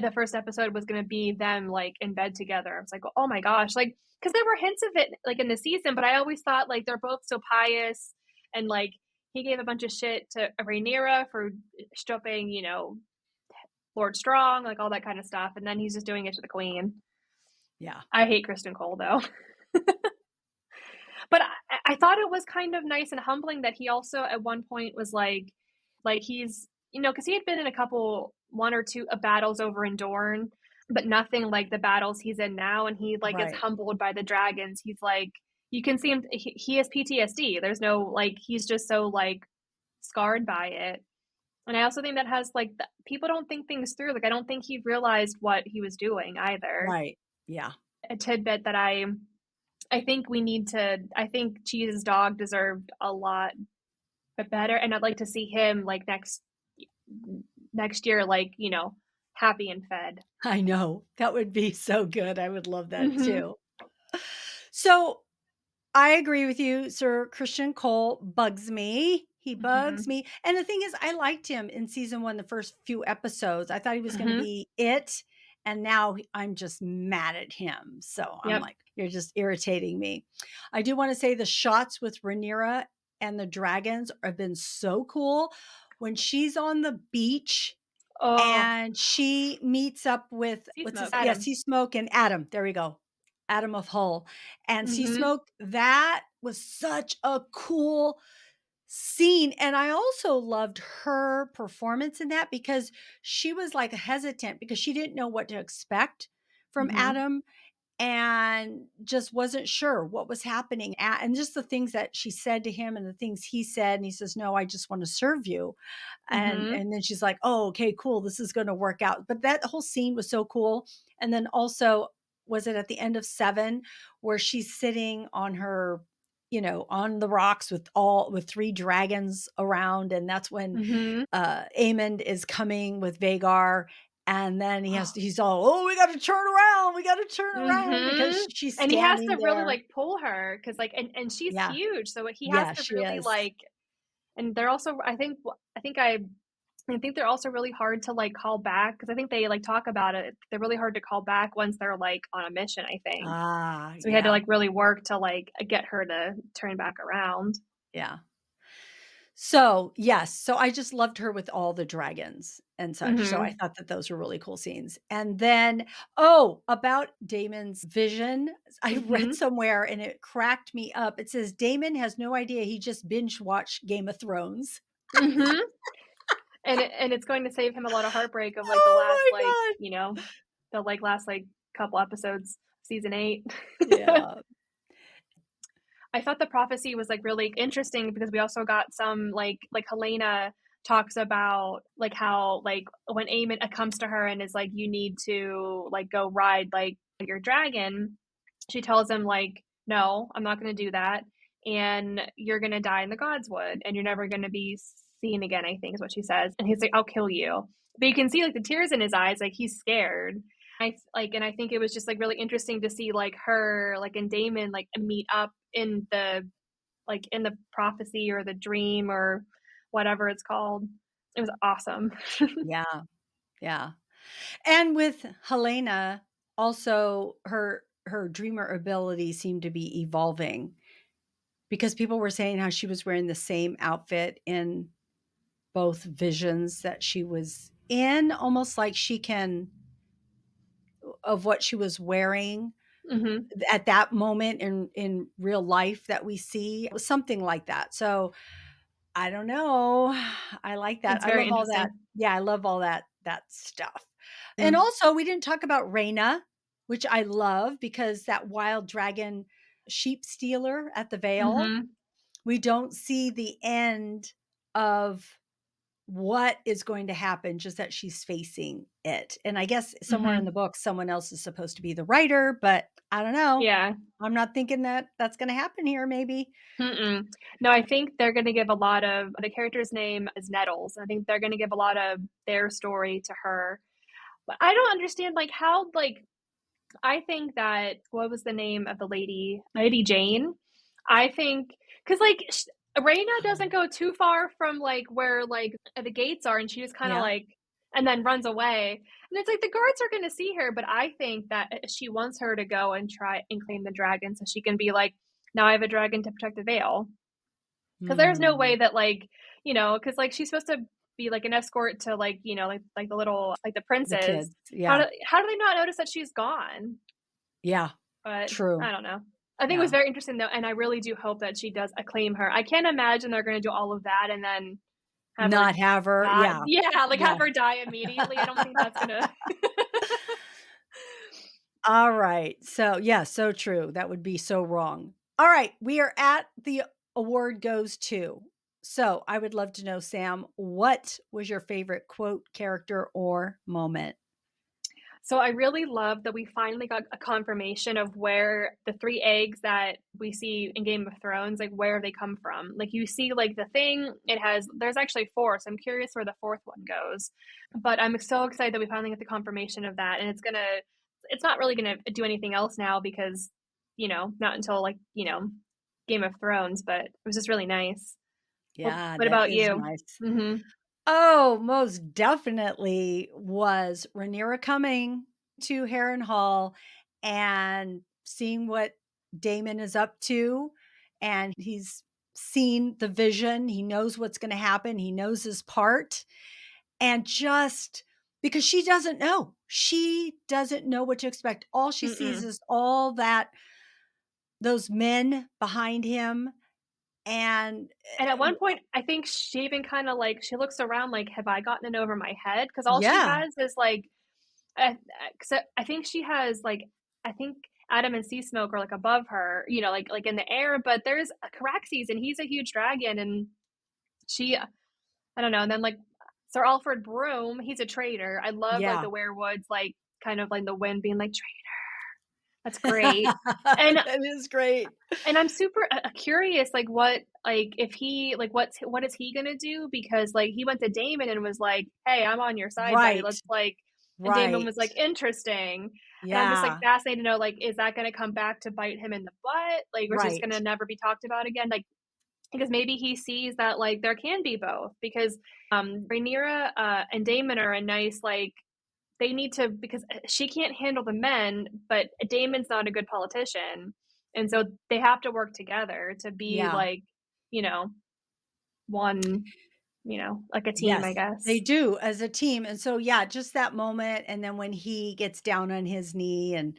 the first episode was going to be them like in bed together. I was like, oh my gosh, like because there were hints of it like in the season, but I always thought like they're both so pious and like he gave a bunch of shit to Rhaenyra for stripping, Lord Strong, like all that kind of stuff, and then he's just doing it to the Queen. Yeah. I hate Kristen Cole though, but I thought it was kind of nice and humbling that he also at one point was like he's because he had been in a couple one or two battles over in Dorne, but nothing like the battles he's in now, and he like is Right. humbled by the dragons. He's like you can see him. He has PTSD. There's no like he's just so like scarred by it. And I also think that has like people don't think things through. Like I don't think he realized what he was doing either. Right. Yeah. A tidbit that I think we need to. I think Cheese's dog deserved a lot better, and I'd like to see him like next year, like happy and fed. I know. That would be so good. I would love that Mhm. too. So I agree with you, Sir Christian Cole bugs me. He bugs Mhm. me. And the thing is, I liked him in season one, the first few episodes. I thought he was going to Mhm. be it. And now I'm just mad at him. So I'm Yep. like, you're just irritating me. I do want to say the shots with Rhaenyra and the dragons have been so cool. When she's on the beach Oh, and she meets up with sea what's his smoke, yeah, Adam. Sea Smoke and Adam. There we go. Adam of Hull. And Sea Mhm. Smoke, that was such a cool scene. And I also loved her performance in that because she was like hesitant because she didn't know what to expect from Mhm. Adam and just wasn't sure what was happening and just the things that she said to him and the things he said and he says no, I just want to serve you, Mhm. and then she's like, oh, okay, cool, this is going to work out. But that whole scene was so cool. And then also, was it at the end of 7 where she's sitting on her, on the rocks with 3 dragons around, and that's when Mhm. Aemond is coming with Vagar, and then he's all, oh, we got to turn around because Mhm. she's And he has to standing really there. like pull her because like and she's Yeah, huge, so he has yeah, to she really is. like. And they're also I think they're also really hard to like call back because I think they like talk about it. They're really hard to call back once they're like on a mission, I think. Ah, So we had to yeah, like really work to like get her to turn back around. yeah. So, yes, so I just loved her with all the dragons and such, so I Mhm. thought that those were really cool scenes. And then, oh, about Damon's vision, I read Mhm. somewhere and it cracked me up. It says Damon has no idea he just binge watched Game of Thrones. Mhm. And it's going to save him a lot of heartbreak of like the last Oh like, my god. the like last like couple episodes, season 8. Yeah. I thought the prophecy was like really interesting because we also got some like Helena talks about like how like when Aemon comes to her and is like you need to like go ride like your dragon, she tells him like no, I'm not going to do that, and you're going to die in the godswood and you're never going to be seen again, I think is what she says, and he's like I'll kill you, but you can see like the tears in his eyes, like he's scared. And I think it was just like really interesting to see like her like and Damon like meet up in the prophecy or the dream or whatever it's called. It was awesome. Yeah, yeah. And with Helena, also her dreamer ability seemed to be evolving. because people were saying how she was wearing the same outfit in both visions that she was in, almost like she can of what she was wearing Mhm. at that moment in real life that we see. It was something like that. So, I don't know. I like that. It's I very love all that. interesting. Yeah, I love all that stuff. And Mm. also, we didn't talk about Rhaena, which I love because that wild dragon sheep stealer at the Vale, Mhm. we don't see the end of what is going to happen, just that she's facing it. And I guess somewhere in the Mhm. book, someone else is supposed to be the writer, but I don't know. Yeah. I'm not thinking that that's gonna happen here, maybe. Mm-mm. No, I think they're gonna give a lot of the character's name is Nettles. I think they're gonna give a lot of their story to her. But I don't understand, like, how, like, I think that what was the name of the lady? Lady Jane. I think because like Rhaena doesn't go too far from like where like the gates are, and she just kind of Yeah. like and then runs away. And it's like the guards are going to see her, but I think that she wants her to go and try and claim the dragon so she can be like, now I have a dragon to protect the veil. Because there's no way Hmm. that like because like she's supposed to be like an escort to like like the little like the The princes. kids. Yeah. How do they not notice that she's gone? Yeah. But True. I don't know. I think it was Yeah. very interesting though, and I really do hope that she does acclaim her. I can't imagine they're gonna do all of that and then have her Not have her. die. Yeah. Yeah, like Yeah. have her die immediately. I don't think that's gonna All right. So, yeah, so true. That would be so wrong. All right. We are at the award goes to. So, I would love to know, Sam, what was your favorite quote, character, or moment? So I really love that we finally got a confirmation of where the 3 eggs that we see in Game of Thrones, like, where they come from. Like, you see, like, the thing, there's actually 4, so I'm curious where the 4th one goes. But I'm so excited that we finally get the confirmation of that, and it's not really gonna do anything else now because, not until, like, Game of Thrones, but it was just really nice. Yeah, What that about is you? nice. Mhm. Oh, most definitely was Rhaenyra coming to Harrenhal and seeing what Daemon is up to, and he's seen the vision, he knows what's gonna happen, he knows his part, and just because she doesn't know what to expect. All she sees Mm-mm. is all that those men behind him, and, And at one point, I think she even kinda, like she looks around like, "Have I gotten in over my head?" Because all she yeah, has is, like, uh, 'cause I think she has, like I think Adam and Sea Smoke are, like, above her, like, in the air, but there's Caraxes, and he's a huge dragon, and she I don't know, and then, like, Sir Alfred Broom, he's a traitor. I love, like, yeah. the werewoods, like, kind of like the wind being like, "Traitor." That's great. And That is great. I'm super curious, like if he like what is he gonna do? Because like he went to Damon and was like, "Hey, I'm on your side, buddy. Right, Let's like." And Damon right. was like, "Interesting." And I'm just like Yeah, fascinated to know like, is that gonna come back to bite him in the butt? Like, or is just right. gonna never be talked about again? Like, because maybe he sees that like there can be both. Because Rhaenyra and Damon are a nice like they need to because she can't handle the men, but Damon's not a good politician, and so they have to work together to be Yeah. like, you know, one, like a team, Yes, I they guess. do as a team, and so, yeah, just that moment, and then when he gets down on his knee and,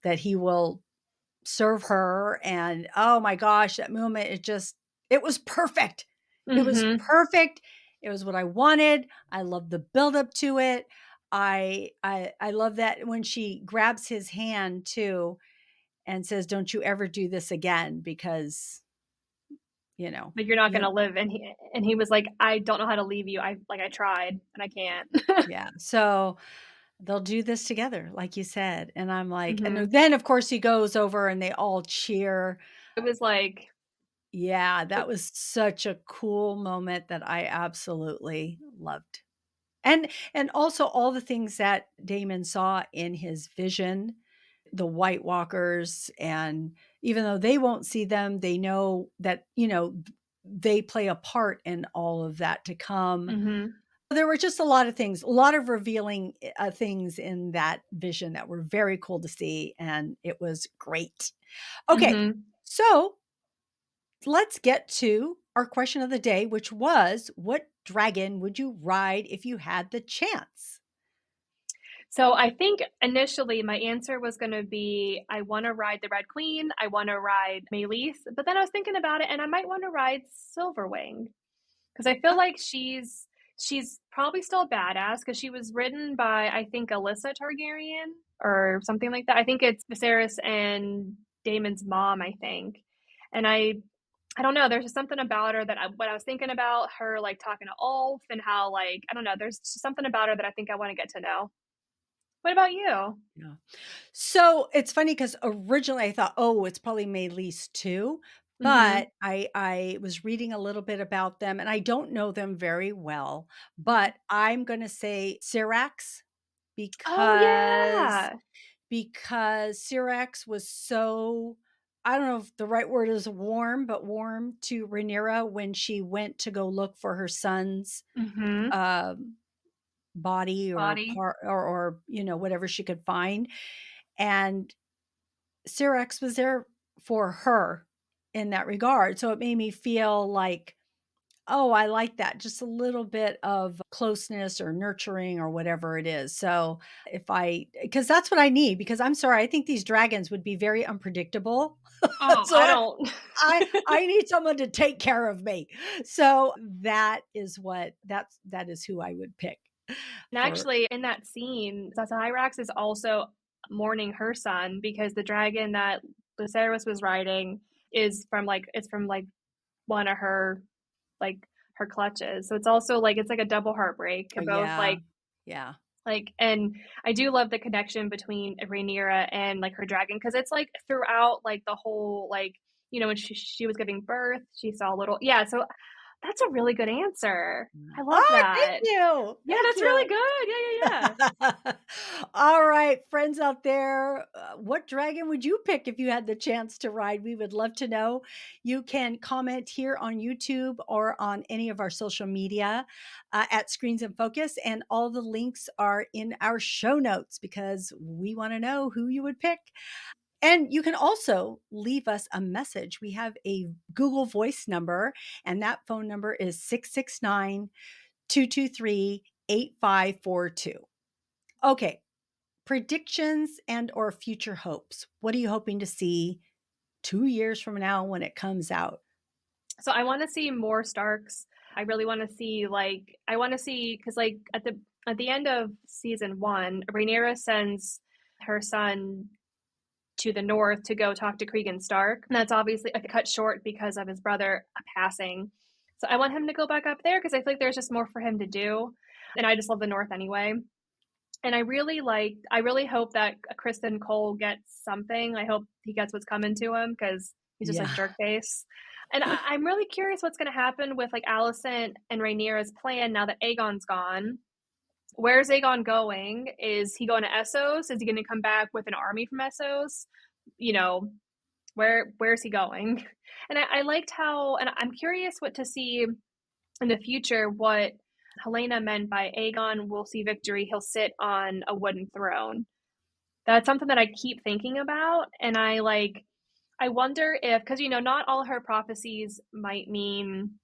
that he will serve her, and, oh my gosh, that moment, it was perfect. It was Mhm. perfect. It was what I wanted. I love the buildup to it. I love that when she grabs his hand too and says, "Don't you ever do this again," because, you know, Like you're not you gonna live, and he was like, I don't know how to leave you. I tried and I can't. yeah, so they'll do this together, like you said, and I'm like and Mhm. then, of course, he goes over and they all cheer. It was like, Yeah, that was such a cool moment that I absolutely loved. And also all the things that Damon saw in his vision, the White Walkers, and even though they won't see them, they know that, they play a part in all of that to come. mhm, There were just a lot of things, a lot of revealing, things in that vision that were very cool to see, and it was great. Okay, mhm. So let's get to our question of the day, which was, what dragon would you ride if you had the chance? So I think initially my answer was gonna be, I wanna ride the Red Queen, I wanna ride Meleys, but then I was thinking about it and I might wanna ride Silverwing because I feel Oh, like she's probably still a badass because she was written by, I think, Alyssa Targaryen or something like that. I think it's Viserys and Daemon's mom, I think. And I don't know, there's just something about her that when I was thinking about her, like, talking to Ulf and how, like, I don't know, there's just something about her that I think I wanna get to know. What about you? yeah. So it's funny because originally I thought, oh, it's probably Maylease too. But Mhm. I was reading a little bit about them and I don't know them very well, Mhm. but I'm gonna say Syrax Oh, because yeah. Syrax was so, I don't know if the right word is warm, but warm to Rhaenyra when she went to go look for her son's, Mhm. um, body or Body. part or, whatever she could find, and Syrax was there for her in that regard, so it made me feel like, "Oh, I like that," just a little bit of closeness or nurturing or whatever it is, so if I, because that's what I need, because I'm sorry, I think these dragons would be very unpredictable, Oh, so I I don't I I need someone to take care of me, so that is who I would pick And for. actually, in that scene, Hyrax is also mourning her son because the dragon that Lucerys was riding is from, like it's from, like, one of her, like, her clutches. So it's also, like it's like a double heartbreak, Oh, both, yeah. Yeah. and I do love the connection between Rhaenyra and, like, her dragon because it's, like, throughout, like, the whole, like, when she was giving birth, she saw little yeah, so that's a really good answer. I love Oh, thank that. you. Yeah, Thank that's really you. good. Yeah, yeah, yeah. All right, friends out there, what dragon would you pick if you had the chance to ride? We would love to know. You can comment here on YouTube or on any of our social media at Screens and Focus, and all the links are in our show notes because we want to know who you would pick. And you can also leave us a message. We have a Google Voice number, and that phone number is 669 223 8542. Okay, predictions and or future hopes. What are you hoping to see 2 years from now when it comes out? So I wanna see more Starks. I really wanna see, like I wanna see because like, at the end of season 1, Rhaenyra sends her son to the north to go talk to Cregan Stark, and that's obviously, cut short because of his brother passing. So I want him to go back up there because I feel like there's just more for him to do, and I just love the north anyway. And I really hope that Kristen Cole gets something. I hope he gets what's coming to him because he's just like Yeah. jerk face. And I'm really curious what's going to happen with like Alicent and Rhaenyra's plan now that Aegon's gone. Where's Aegon going? Is he going to Essos? Is he going to come back with an army from Essos? You know, where's he going? And I liked how, and I'm curious what to see in the future what Helena meant by Aegon will see victory. He'll sit on a wooden throne. That's something that I keep thinking about, and I wonder if because not all her prophecies might mean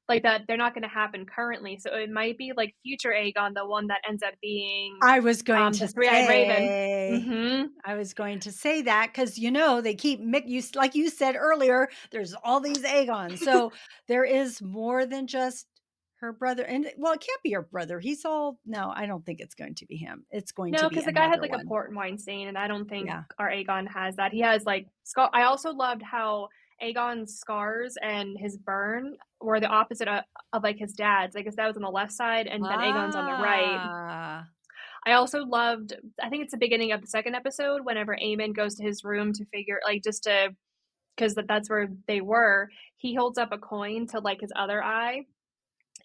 like that they're not going to happen currently. So it might be like future Aegon, the one that ends up being I was going to the three-eyed raven. say Mm-hmm. I was going to say that because they keep like you said earlier, there's all these Aegons, so there is more than just her brother, and well, it can't be her brother. He's all no, I don't think it's going to be him. It's going to No, be because the guy had another like a one. port wine stain, and I don't think Yeah. our Aegon has that. He has like scar. I also loved how Aegon's scars and his burn were the opposite of like his dad's. Like his dad was on the left side, and then Aegon's on the right. Ah. I also loved. I think it's the beginning of the second episode. Whenever Aemond goes to his room to figure, like, just to because that's where they were. He holds up a coin to like his other eye,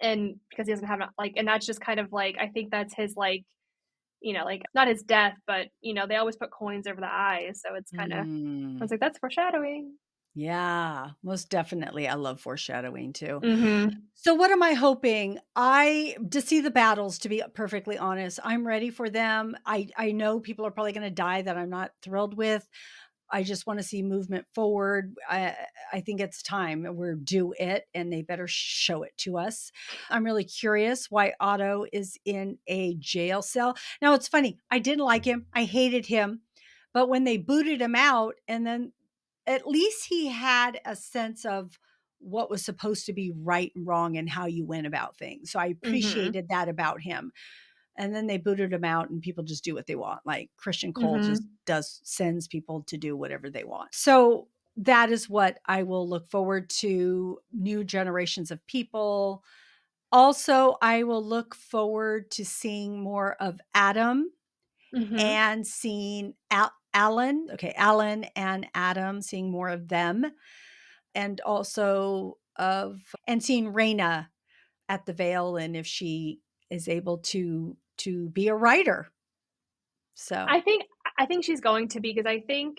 and because he doesn't have like, and that's just kind of like I think that's his like like not his death, but they always put coins over the eyes, so it's kind of I Mm. was like, that's foreshadowing. Yeah, most definitely. I love foreshadowing too. Mhm. So what am I hoping? I to see the battles, to be perfectly honest. I'm ready for them. I know people are probably gonna die that I'm not thrilled with, I just want to see movement forward. I think it's time. We're due it, and they better show it to us. I'm really curious why Otto is in a jail cell. Now, it's funny. I didn't like him. I hated him. But when they booted him out, and then at least he had a sense of what was supposed to be right and wrong and how you went about things. So I Mhm. appreciated that about him. And then they booted him out and people just do what they want. Like Christian Cole just Mhm. sends people to do whatever they want. So that is what I will look forward to, new generations of people. Also, I will look forward to seeing more of Adam Mhm. and seeing Alan. Okay, Alan and Adam, seeing more of them, and also and seeing Rhaena at the Vale, and if she is able to be a writer. So I think I think she's going to be because I think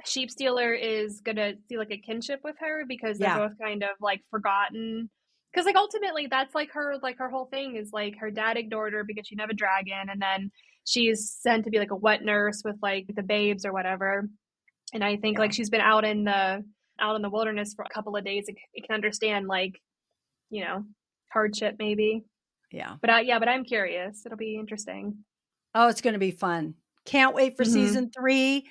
Sheep Stealer is gonna see like a kinship with her because they're yeah, both kind of like forgotten. Because like ultimately that's like her whole thing is like her dad ignored her because she didn't have a dragon, and then she's sent to be like a wet nurse with like the babes or whatever. And I think yeah, like she's been out in the wilderness for a couple of days. It can understand like you know hardship maybe. yeah. But yeah, but I'm curious. It'll be interesting. Oh, it's going to be fun. Can't wait for Hmm. season 3.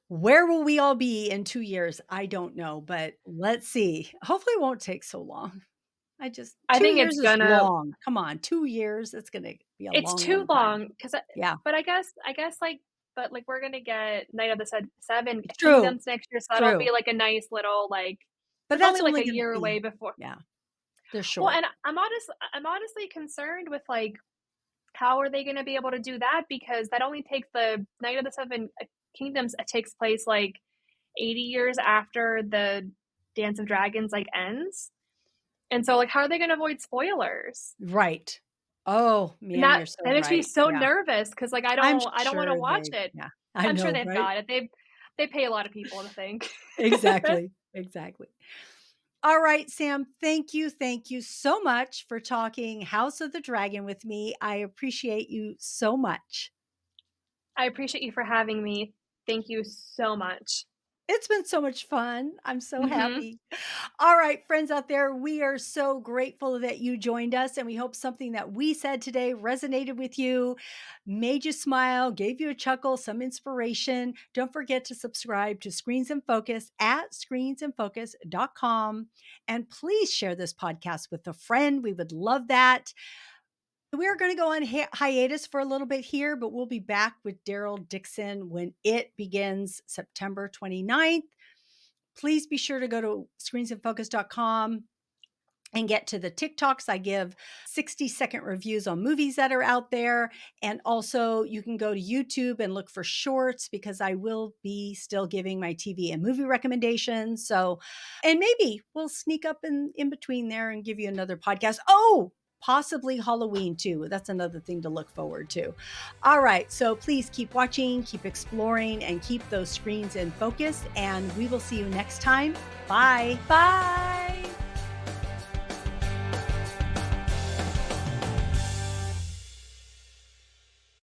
Where will we all be in 2 years? I don't know, but let's see. Hopefully it won't take so long. I just I 2 think years it's is gonna long. Come on, 2 years, it's gonna be a It's long, too long time. long because, Yeah, but I guess like, but like we're gonna get Night of the Seven true, Kingdoms next year, so that'll be true. like a nice little like. But It's that's only like only a gonna year away be before. yeah, they're Well, short. and I'm honestly concerned with like how are they gonna be able to do that because that only takes the Night of the Seven Kingdoms. It takes place like 80 years after the Dance of Dragons like ends, and so like how are they gonna avoid spoilers? Right. Oh, And man, you're so that makes me right. so Yeah. nervous because like I'm I don't wanna sure watch they it. yeah, I I'm sure know, they've right? got it. They pay a lot of people to think. Exactly, exactly. All right, Sam, thank you so much for talking House of the Dragon with me. I appreciate you so much. I appreciate you for having me. Thank you so much. It's been so much fun. I'm so Mhm. happy. All right, friends out there, we are so grateful that you joined us, and we hope something that we said today resonated with you, made you smile, gave you a chuckle, some inspiration. Don't forget to subscribe to Screens and Focus at screensandfocus.com. And please share this podcast with a friend. We would love that. We are going to go on hiatus for a little bit here, but we'll be back with Daryl Dixon when it begins September 29th. Please be sure to go to screensandfocus.com and get to the TikToks. I give 60-second reviews on movies that are out there. And also, you can go to YouTube and look for shorts because I will be still giving my TV and movie recommendations. So, and maybe we'll sneak up in between there and give you another podcast. Oh, possibly Halloween too. That's another thing to look forward to. All right. So please keep watching, keep exploring, and keep those screens in focus. And we will see you next time. Bye. Bye.